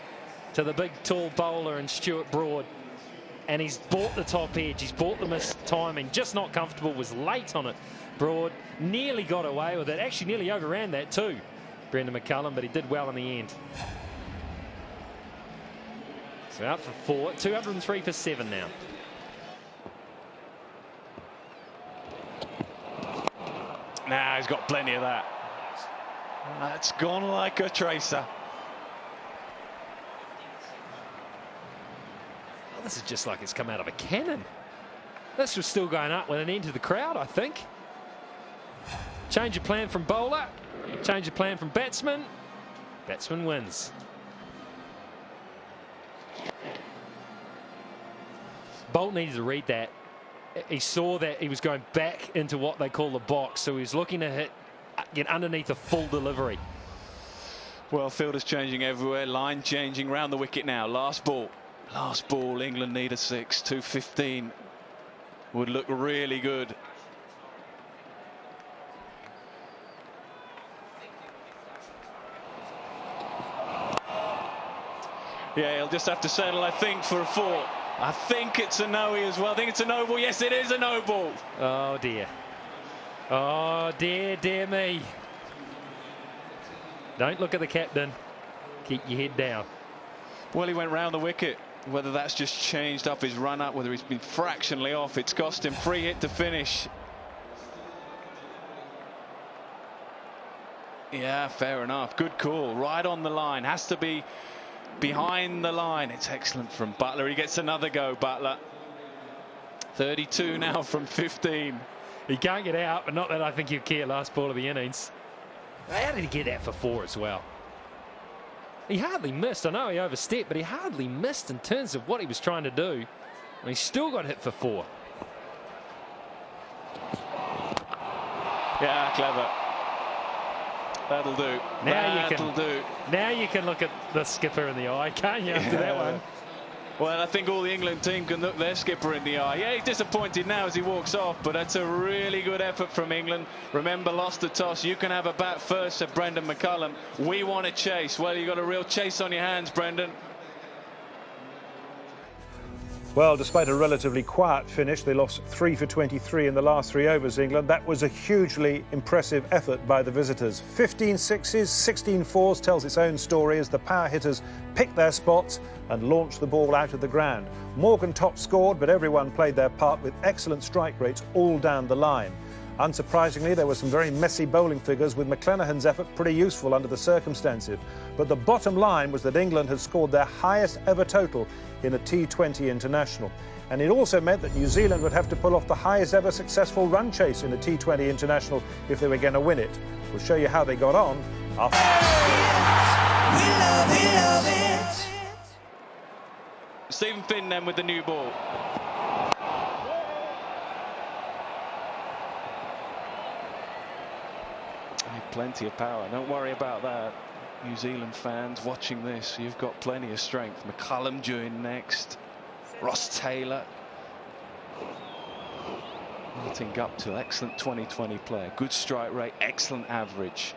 I: to the big tall bowler and Stuart Broad. And he's bought the top edge, he's bought the missed timing, just not comfortable, was late on it. Broad nearly got away with it, actually nearly overran that too, Brendan McCullum, but he did well in the end. So out for 4, 203 for 7 now.
H: Now he's got plenty of that. That's gone like a tracer.
I: Oh, this is just like it's come out of a cannon. This was still going up with an end to the crowd, I think. Change your plan from bowler. Change your plan from batsman. Batsman wins. Bolt needed to read that. He saw that he was going back into what they call the box, so he was looking to get underneath a full delivery.
H: Well, fielders changing everywhere, line changing round the wicket now. Last ball, England need a 6. 2:15 would look really good. Yeah, he'll just have to settle, I think, for a 4. I think it's a no as well. I think it's a no ball. Yes, it is a no ball.
I: Oh dear. Oh dear, dear me. Don't look at the captain. Keep your head down.
H: Well, he went round the wicket. Whether that's just changed up his run up, whether he's been fractionally off, it's cost him free hit to finish. Yeah, fair enough. Good call. Right on the line. Has to be behind the line. It's excellent from Buttler. He gets another go, Buttler. 32 now from 15.
I: He can't get out, but not that I think he'll care. Last ball of the innings. How did he get that for 4 as well? He hardly missed. I know he overstepped, but he hardly missed in terms of what he was trying to do. And he still got hit for 4.
H: Yeah, clever. That'll do.
I: Now you can look at the skipper in the eye, can't you, after that one?
H: Well, I think all the England team can look their skipper in the eye. Yeah, he's disappointed now as he walks off, but that's a really good effort from England. Remember, lost the toss. You can have a bat first, said Brendan McCullum. We want to chase. Well, you've got a real chase on your hands, Brendan.
B: Well, despite a relatively quiet finish, they lost 3 for 23 in the last 3 overs, England. That was a hugely impressive effort by the visitors. 15 sixes, 16 fours tells its own story as the power hitters picked their spots and launched the ball out of the ground. Morgan top scored, but everyone played their part with excellent strike rates all down the line. Unsurprisingly, there were some very messy bowling figures, with McClenahan's effort pretty useful under the circumstances. But the bottom line was that England had scored their highest ever total in a T20 international. And it also meant that New Zealand would have to pull off the highest ever successful run chase in a T20 international if they were going to win it. We'll show you how they got on after.
J: We love it.
H: Stephen Finn then with the new ball. Plenty of power. Don't worry about that. New Zealand fans watching this, you've got plenty of strength. McCullum joined next. Ross Taylor. Martin Guptill, excellent 2020 player. Good strike rate, excellent average.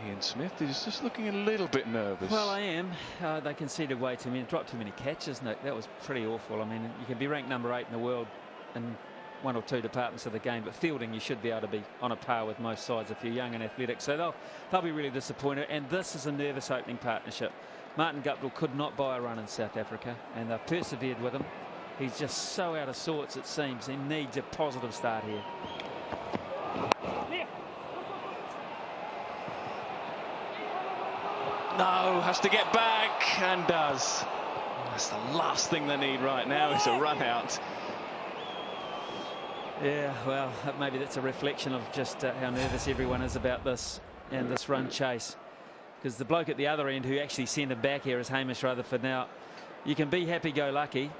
H: Ian Smith is just looking a little bit nervous.
K: Well, I am. They conceded way too many, dropped too many catches, Nick. That was pretty awful. I mean, you can be ranked number 8 in the world and 1 or 2 departments of the game, but fielding you should be able to be on a par with most sides if you're young and athletic. So they'll be really disappointed, and this is a nervous opening partnership. Martin Guptill could not buy a run in South Africa, and they've persevered with him. He's just so out of sorts, it seems. He needs a positive start here.
H: No, has to get back, and does. That's the last thing they need right now, is a run out.
K: Yeah, well, maybe that's a reflection of just how nervous everyone is about this and this run chase. Because the bloke at the other end who actually sent him back here is Hamish Rutherford. Now, you can be happy-go-lucky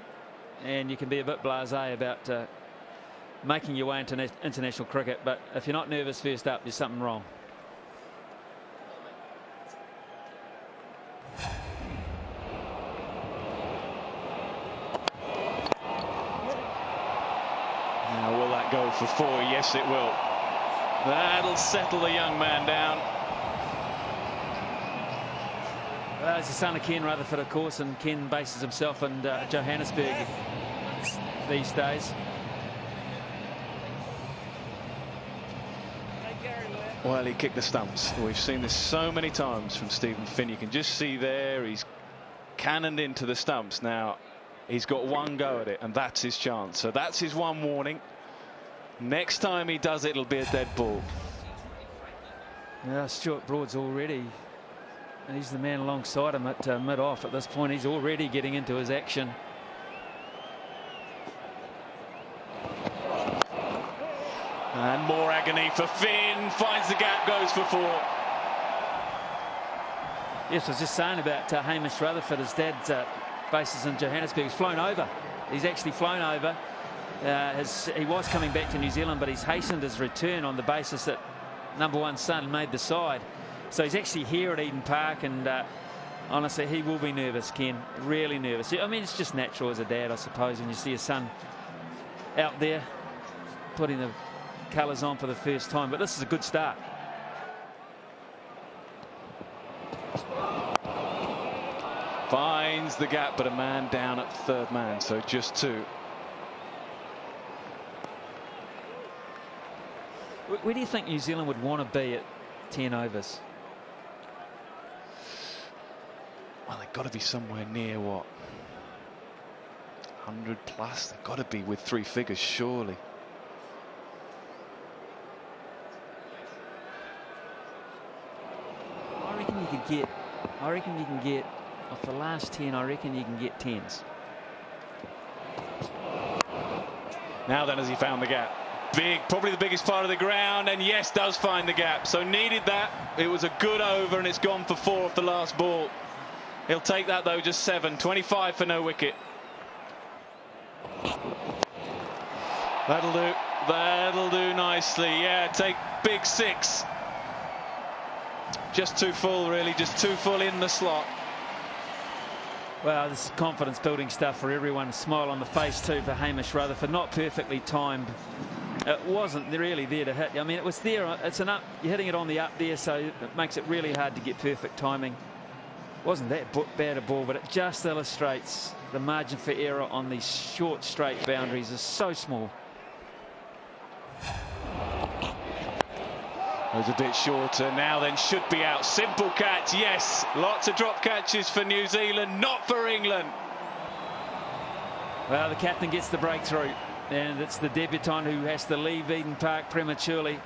K: and you can be a bit blasé about making your way into international cricket, but if you're not nervous first up, there's something wrong.
H: Now, will that go for 4? Yes, it will. That'll settle the young man down.
K: Well, he's the son of Ken Rutherford, of course, and Ken bases himself in Johannesburg these days.
H: Well, he kicked the stumps. We've seen this so many times from Stephen Finn. You can just see there he's cannoned into the stumps. Now, he's got 1 go at it, and that's his chance. So that's his 1 warning. Next time he does it, it'll be a dead ball.
K: Yeah, Stuart Broad's already, and he's the man alongside him at mid-off at this point. He's already getting into his action.
H: And more agony for Finn. Finds the gap, goes for 4.
K: Yes, I was just saying about Hamish Rutherford. His dad's bases in Johannesburg. He's flown over. He's actually flown over. He was coming back to New Zealand, but he's hastened his return on the basis that #1 son made the side. So he's actually here at Eden Park, and honestly, he will be nervous, Ken. Really nervous. I mean, it's just natural as a dad, I suppose, when you see your son out there putting the colours on for the first time. But this is a good start.
H: Finds the gap, but a man down at third man, so just 2.
K: Where do you think New Zealand would want to be at 10 overs?
H: Well, they've got to be somewhere near, what, 100 plus? They've got to be with 3 figures, surely.
K: I reckon you can get off the last 10. I reckon you can get 10s.
H: Now then, has he found the gap? Big, probably the biggest part of the ground, and yes, does find the gap. So needed that. It was a good over, and it's gone for 4 off the last ball. He'll take that though, just 7. 25 for no wicket. That'll do. That'll do nicely. Yeah, take big 6. Just too full, really. Just too full in the slot.
K: Well, this is confidence building stuff for everyone. A smile on the face too for Hamish Rutherford. Not perfectly timed. It wasn't really there to hit. I mean, it was there. It's an up. You're hitting it on the up there, so it makes it really hard to get perfect timing. Wasn't that bad a ball, but it just illustrates the margin for error on these short straight boundaries is so small.
H: It was a bit shorter. Now then, should be out. Simple catch, yes. Lots of drop catches for New Zealand, not for England.
K: Well, the captain gets the breakthrough, and it's the debutant who has to leave Eden Park prematurely.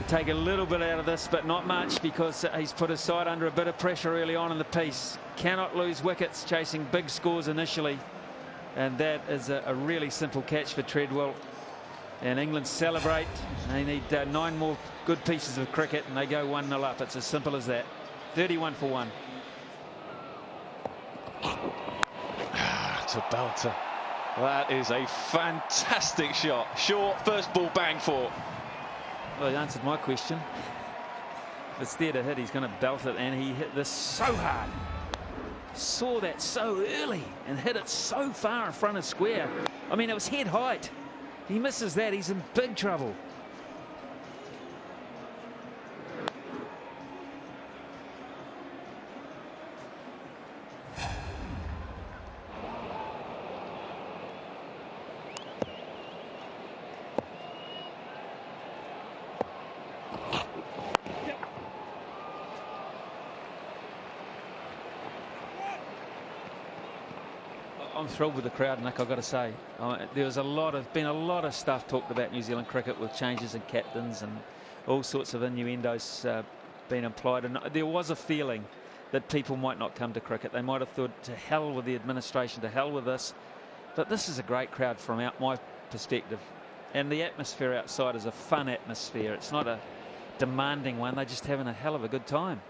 K: Take a little bit out of this, but not much, because he's put his side under a bit of pressure early on in the piece. Cannot lose wickets, chasing big scores initially, and that is a really simple catch for Treadwell. And England celebrate. They need 9 more good pieces of cricket, and they go 1-0 up. It's as simple as that. 31 for 1.
H: It's a belter. That is a fantastic shot. Short, first ball, bang 4.
K: Well, he answered my question. If it's there to hit, he's going to belt it, and he hit this so hard. Saw that so early and hit it so far in front of square. I mean, it was head height. He misses that, he's in big trouble. I'm thrilled with the crowd, Nick, I've got to say. There's been a lot of stuff talked about New Zealand cricket with changes in captains and all sorts of innuendos being implied. And there was a feeling that people might not come to cricket. They might have thought, to hell with the administration, to hell with this. But this is a great crowd from my perspective. And the atmosphere outside is a fun atmosphere. It's not a demanding one. They're just having a hell of a good time.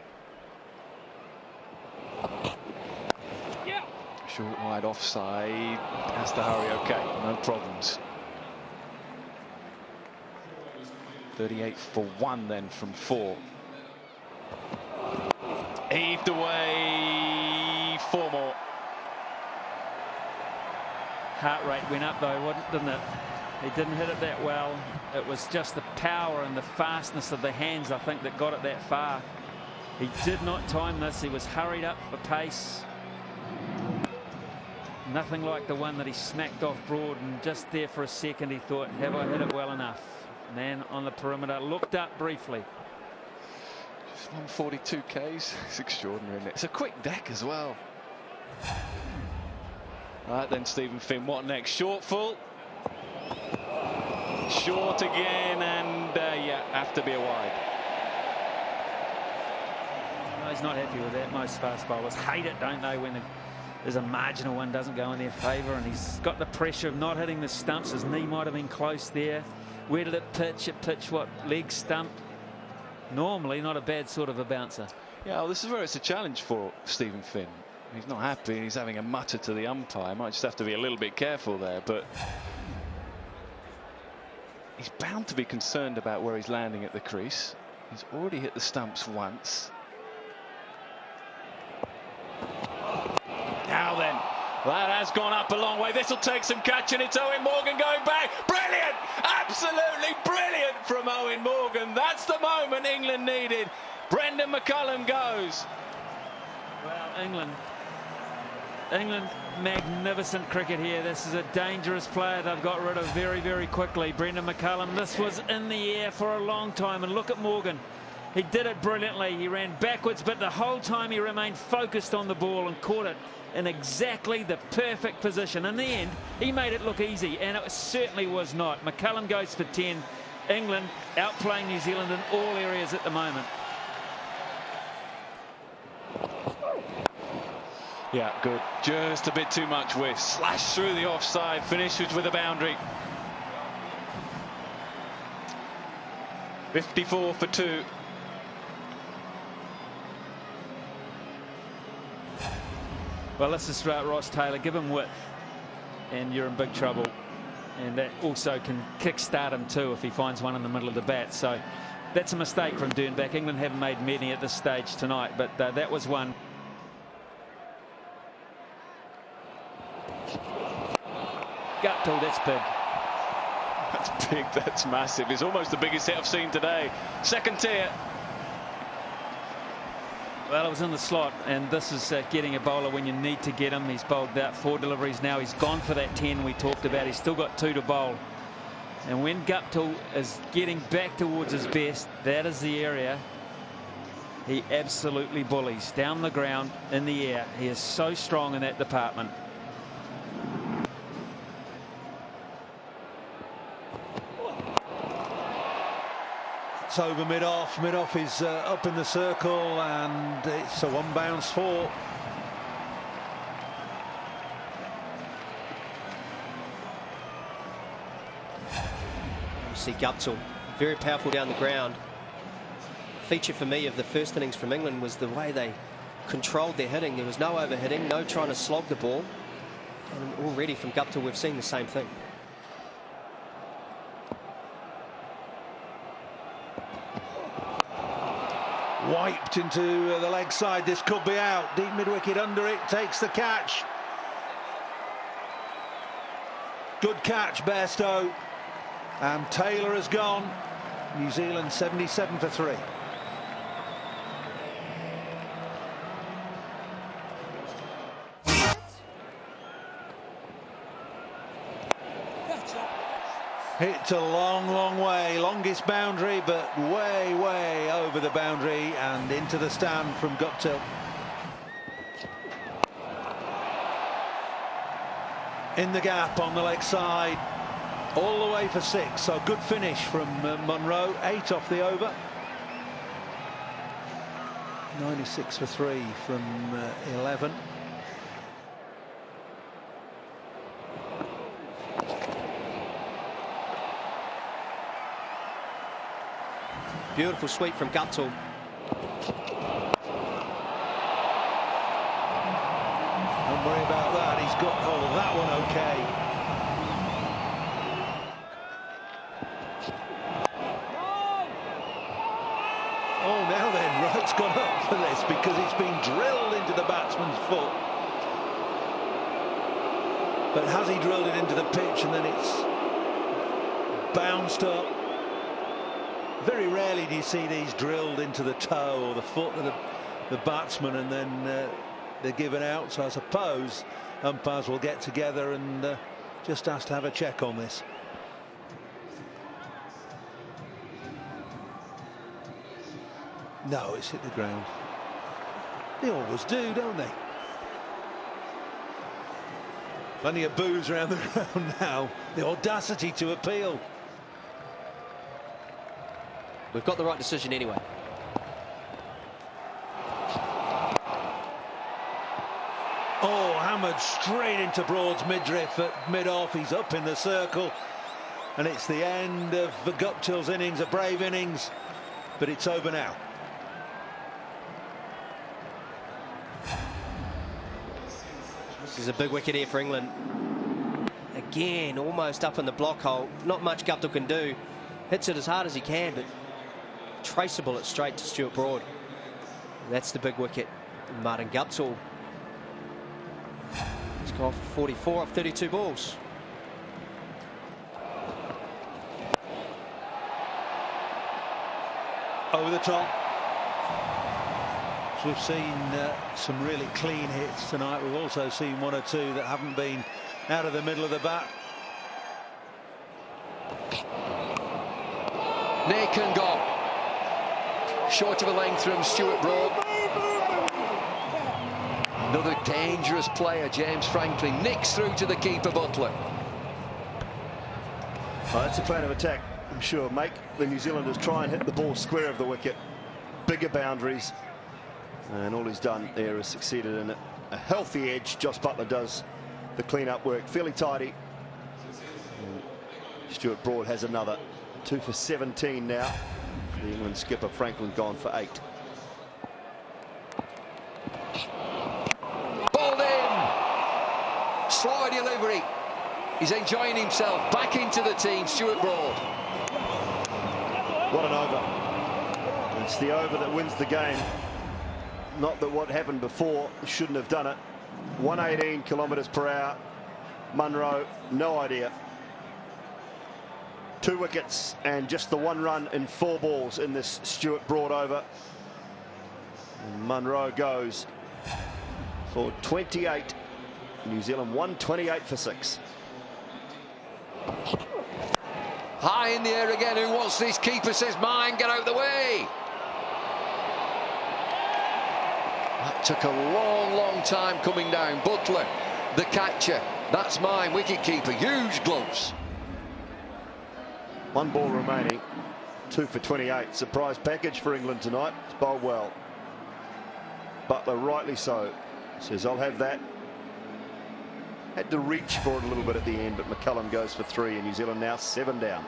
H: Short wide offside. Has to hurry. Okay, no problems. 38 for 1 then from 4. Heaved away. 4 more.
K: Heart rate went up though, didn't it? He didn't hit it that well. It was just the power and the fastness of the hands, I think, that got it that far. He did not time this. He was hurried up for pace. Nothing like the one that he smacked off Broad, and just there for a second he thought, have I hit it well enough? Man on the perimeter looked up briefly.
H: Just 142 Ks. It's extraordinary, isn't it? It's a quick deck as well. Right then, Stephen Finn, what next? Short full. short again, and yeah, have to be a wide.
K: No, he's not happy with that. Most fast bowlers hate it, don't they, when there's a marginal one doesn't go in their favour, and he's got the pressure of not hitting the stumps. His knee might have been close there. Where did it pitch? It pitched what? Leg stump. Normally not a bad sort of a bouncer.
H: Yeah, well, this is where it's a challenge for Stephen Finn. He's not happy and he's having a mutter to the umpire. Might just have to be a little bit careful there, but he's bound to be concerned about where he's landing at the crease. He's already hit the stumps once. Now then, that has gone up a long way. This will take some catching. It's Owen Morgan going back. Brilliant! Absolutely brilliant from Owen Morgan. That's the moment England needed. Brendan McCullum goes.
K: Well, England, magnificent cricket here. This is a dangerous player they've got rid of very, very quickly. Brendan McCullum, this was in the air for a long time, and look at Morgan. He did it brilliantly. He ran backwards, but the whole time he remained focused on the ball and caught it in exactly the perfect position. In the end, he made it look easy, and it certainly was not. McCullum goes for 10. England outplaying New Zealand in all areas at the moment.
H: Yeah, good. Just a bit too much width. Slashed through the offside. Finishes with a boundary. 54 for 2.
K: Well, this is Ross Taylor. Give him width, and you're in big trouble. And that also can kick-start him too if he finds one in the middle of the bat. So that's a mistake from Dernbach. England haven't made many at this stage tonight, but that was one. Guptill, that's big.
H: That's big, that's massive. It's almost the biggest hit I've seen today. Second tier.
K: Well, it was in the slot, and this is getting a bowler when you need to get him. He's bowled out 4 deliveries now. He's gone for that 10 we talked about. He's still got 2 to bowl. And when Guptill is getting back towards his best, that is the area he absolutely bullies. Down the ground, in the air. He is so strong in that department.
C: It's over mid-off. Mid-off is up in the circle, and it's a 1 bounce 4.
J: You see Guptill, very powerful down the ground. Feature for me of the first innings from England was the way they controlled their hitting. There was no overhitting, no trying to slog the ball. And already from Guptill, we've seen the same thing.
C: Wiped into the leg side. This could be out. Deep mid-wicket under it. Takes the catch. Good catch, Bairstow. And Taylor has gone. New Zealand 77 for 3. Hit a long, long way. Longest boundary, but way, way over the boundary and into the stand from Guptill. In the gap on the leg side. All the way for 6. So good finish from Munro. 8 off the over. 96 for 3 from 11.
J: Beautiful sweep from Guptill.
C: Don't worry about that. He's got hold of that one okay. Oh, now then, Wright's gone up for this because it's been drilled into the batsman's foot. But has he drilled it into the pitch and then it's bounced up? Very rarely do you see these drilled into the toe or the foot of the batsman and then they're given out. So I suppose umpires will get together and just ask to have a check on this. No, it's hit the ground. They always do, don't they? Plenty of boos around the ground now. The audacity to appeal.
J: we've got the right decision anyway.
C: Oh, hammered straight into Broad's midriff at mid-off. He's up in the circle. And it's the end of Guptill's innings, a brave innings. But it's over now.
J: This is a big wicket here for England. Again, almost up in the block hole. Not much Guptill can do. Hits it as hard as he can, but traceable it straight to Stuart Broad. That's the big wicket. Martin Guptill. He's gone for 44 off 32 balls.
C: Over the top. So we've seen some really clean hits tonight. We've also seen one or two that haven't been out of the middle of the bat.
D: Nick and gone. Short of a length from Stuart Broad. Another dangerous player, James Franklin. Nicks through to the keeper, Butler.
F: Oh, that's a plan of attack, I'm sure. Make the New Zealanders try and hit the ball square of the wicket. Bigger boundaries. And all he's done there is succeeded in it. A healthy edge. Joss Butler does the clean-up work. Fairly tidy. And Stuart Broad has another. 2 for 17 now. The England skipper Franklin gone for 8.
D: Balled in. Slow delivery. He's enjoying himself. Back into the team, Stuart Broad.
F: What an over. It's the over that wins the game. Not that what happened before shouldn't have done it. 118 kilometres per hour. Munro, no idea. 2 wickets and just the 1 run in 4 balls in this Stuart Broad over. And Munro goes for 28. New Zealand 128 for 6.
D: High in the air again. Who wants this? Keeper says mine. Get out of the way. That took a long time coming down. Butler, the catcher. That's mine. Wicket keeper. Huge gloves.
F: 1 ball remaining. 2 for 28. Surprise package for England tonight. It's bowled well. Butler, rightly so, says I'll have that. Had to reach for it a little bit at the end, but McCullum goes for 3, and New Zealand now 7 down.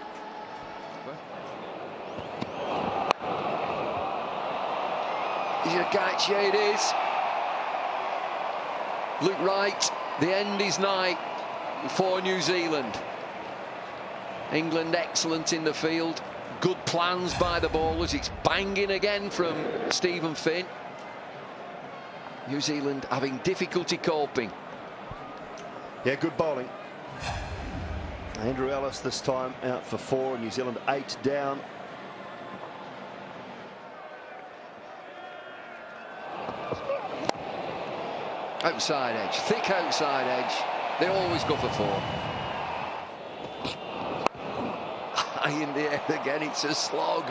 D: Is it a catch? Yeah, it is. Look right. The end is nigh for New Zealand. England excellent in the field. Good plans by the bowlers. It's banging again from Stephen Finn. New Zealand having difficulty coping.
F: Yeah, good bowling. Andrew Ellis this time out for 4, and New Zealand 8 down.
D: Outside edge, thick outside edge. They always go for 4. High in the air again, it's a slog.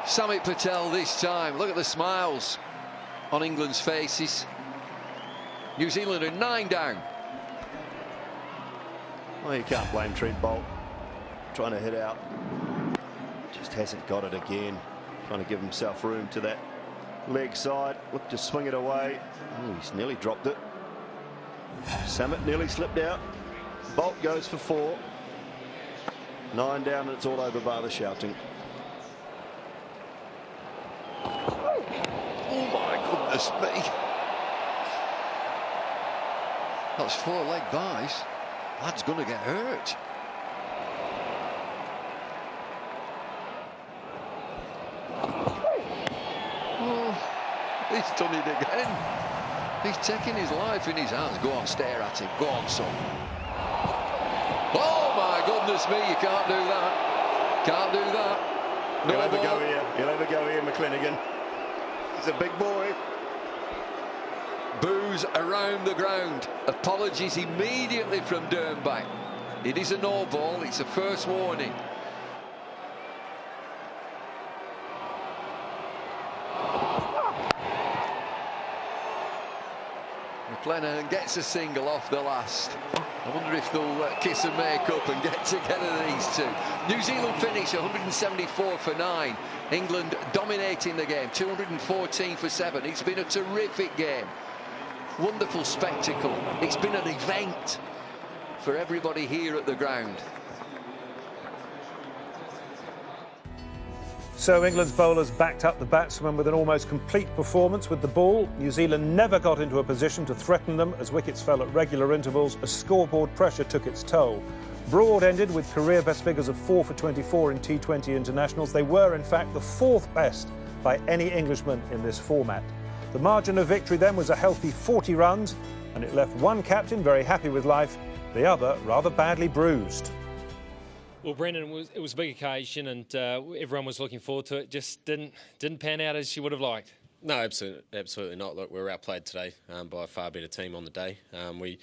D: Samit Patel this time. Look at the smiles on England's faces. New Zealand are 9 down.
F: Well, you can't blame Trent Bolt. Trying to hit out. Just hasn't got it again. Trying to give himself room to that leg side. Look to swing it away. Oh, he's nearly dropped it. Samit nearly slipped out. Bolt goes for 4. 9 down, and it's all over bar the shouting.
D: Oh my goodness me. That's 4 leg buys. Lad's gonna get hurt. Oh, he's done it again. He's taking his life in his hands. Go on, stare at him. Go on, son. Oh my goodness me, you can't do that. Can't do that. No
F: He'll ever
D: ball.
F: go here. He'll ever go here, McClenaghan. He's a big boy.
D: Boos around the ground. Apologies immediately from Dernbach. It is a no ball. It's a first warning. McClenaghan gets a single off the last. I wonder if they'll kiss and make up and get together, these two. New Zealand finish 174 for 9. England dominating the game, 214 for 7. It's been a terrific game. Wonderful spectacle. It's been an event for everybody here at the ground.
B: So England's bowlers backed up the batsmen with an almost complete performance with the ball. New Zealand never got into a position to threaten them as wickets fell at regular intervals as scoreboard pressure took its toll. Broad ended with career best figures of 4 for 24 in T20 internationals. They were, in fact, the 4th best by any Englishman in this format. The margin of victory then was a healthy 40 runs, and it left one captain very happy with life, the other rather badly bruised.
I: Well, Brendan, it was a big occasion and everyone was looking forward to it. Just didn't pan out as she would have liked.
L: No, absolutely not. Look, we were outplayed today by a far better team on the day. We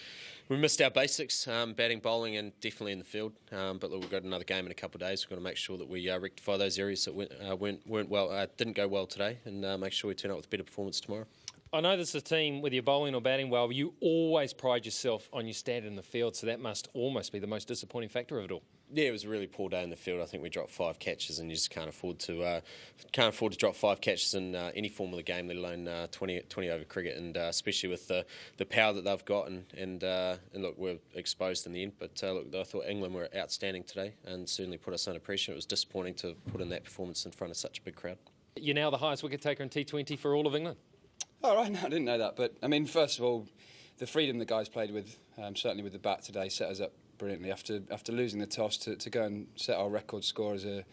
L: missed our basics, batting, bowling, and definitely in the field. But look, we've got another game in a couple of days. We've got to make sure that we rectify those areas that didn't go well today, and make sure we turn up with a better performance tomorrow.
I: I know this is a team, whether you're bowling or batting well, you always pride yourself on your standard in the field, so that must almost be the most disappointing factor of it all.
L: Yeah, it was a really poor day in the field. I think we dropped 5 catches, and you just can't afford to drop 5 catches in any form of the game, let alone 20 over cricket, and especially with the power that they've got. And look, we're exposed in the end. But look, I thought England were outstanding today, and certainly put us under pressure. It was disappointing to put in that performance in front of such a big crowd.
I: You're now the highest wicket taker in T20 for all of England.
M: Oh, right, no, I didn't know that. But, I mean, first of all, the freedom the guys played with, certainly with the bat today, set us up brilliantly. After losing the toss, to go and set our record score as an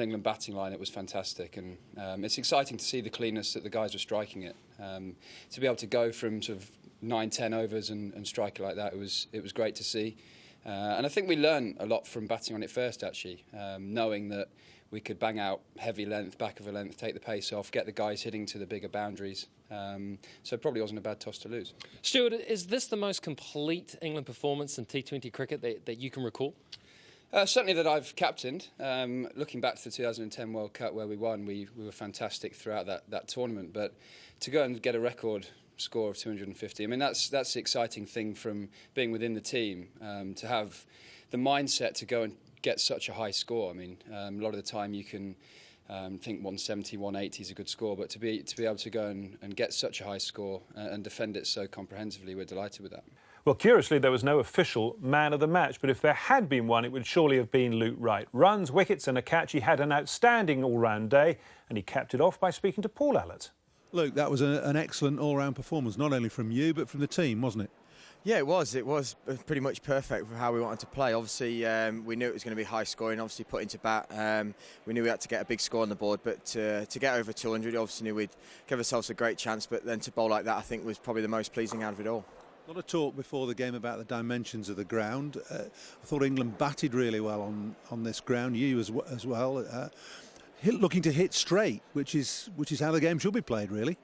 M: England batting line, it was fantastic. And it's exciting to see the cleanness that the guys were striking it. To be able to go from sort of 9-10 overs and strike it like that, it was great to see. And I think we learned a lot from batting on it first, actually, knowing that we could bang out heavy length, back of a length, take the pace off, get the guys hitting to the bigger boundaries. So it probably wasn't a bad toss to lose.
I: Stuart, is this the most complete England performance in T20 cricket that you can recall?
M: Certainly that I've captained. Looking back to the 2010 World Cup where we won, we were fantastic throughout that tournament. But to go and get a record score of 250, I mean, that's the exciting thing from being within the team, to have the mindset to go and get such a high score. I mean, a lot of the time you can think 170, 180 is a good score, but to be able to go and get such a high score and defend it so comprehensively, we're delighted with that.
B: Well, curiously, there was no official man of the match, but if there had been one, it would surely have been Luke Wright. Runs, wickets and a catch. He had an outstanding all-round day, and he capped it off by speaking to Paul Allott.
C: Luke, that was an excellent all-round performance, not only from you, but from the team, wasn't it?
N: Yeah, it was. It was pretty much perfect for how we wanted to play. Obviously, we knew it was going to be high scoring. Obviously, put into bat, we knew we had to get a big score on the board. But to get over 200, obviously knew we'd give ourselves a great chance. But then to bowl like that, I think was probably the most pleasing out of it all.
C: A lot of talk before the game about the dimensions of the ground. I thought England batted really well on this ground. You as well. Looking to hit straight, which is how the game should be played, really.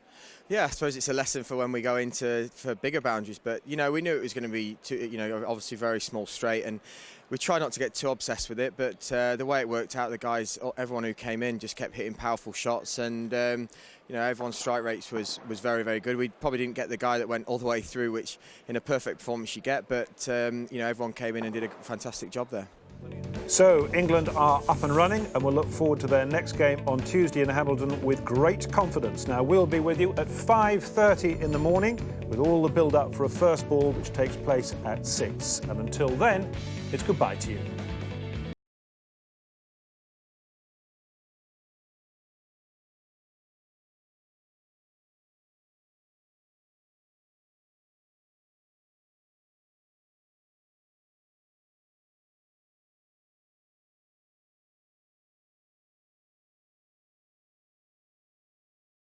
N: Yeah, I suppose it's a lesson for when we go for bigger boundaries. But we knew it was going to be obviously very small straight, and we tried not to get too obsessed with it. But the way it worked out, the guys, everyone who came in, just kept hitting powerful shots, and everyone's strike rates was very, very good. We probably didn't get the guy that went all the way through, which in a perfect performance you get. But everyone came in and did a fantastic job there.
B: So England are up and running, and we'll look forward to their next game on Tuesday in Hamilton with great confidence. Now, we'll be with you at 5:30 in the morning with all the build-up for a first ball which takes place at 6. And until then, it's goodbye to you.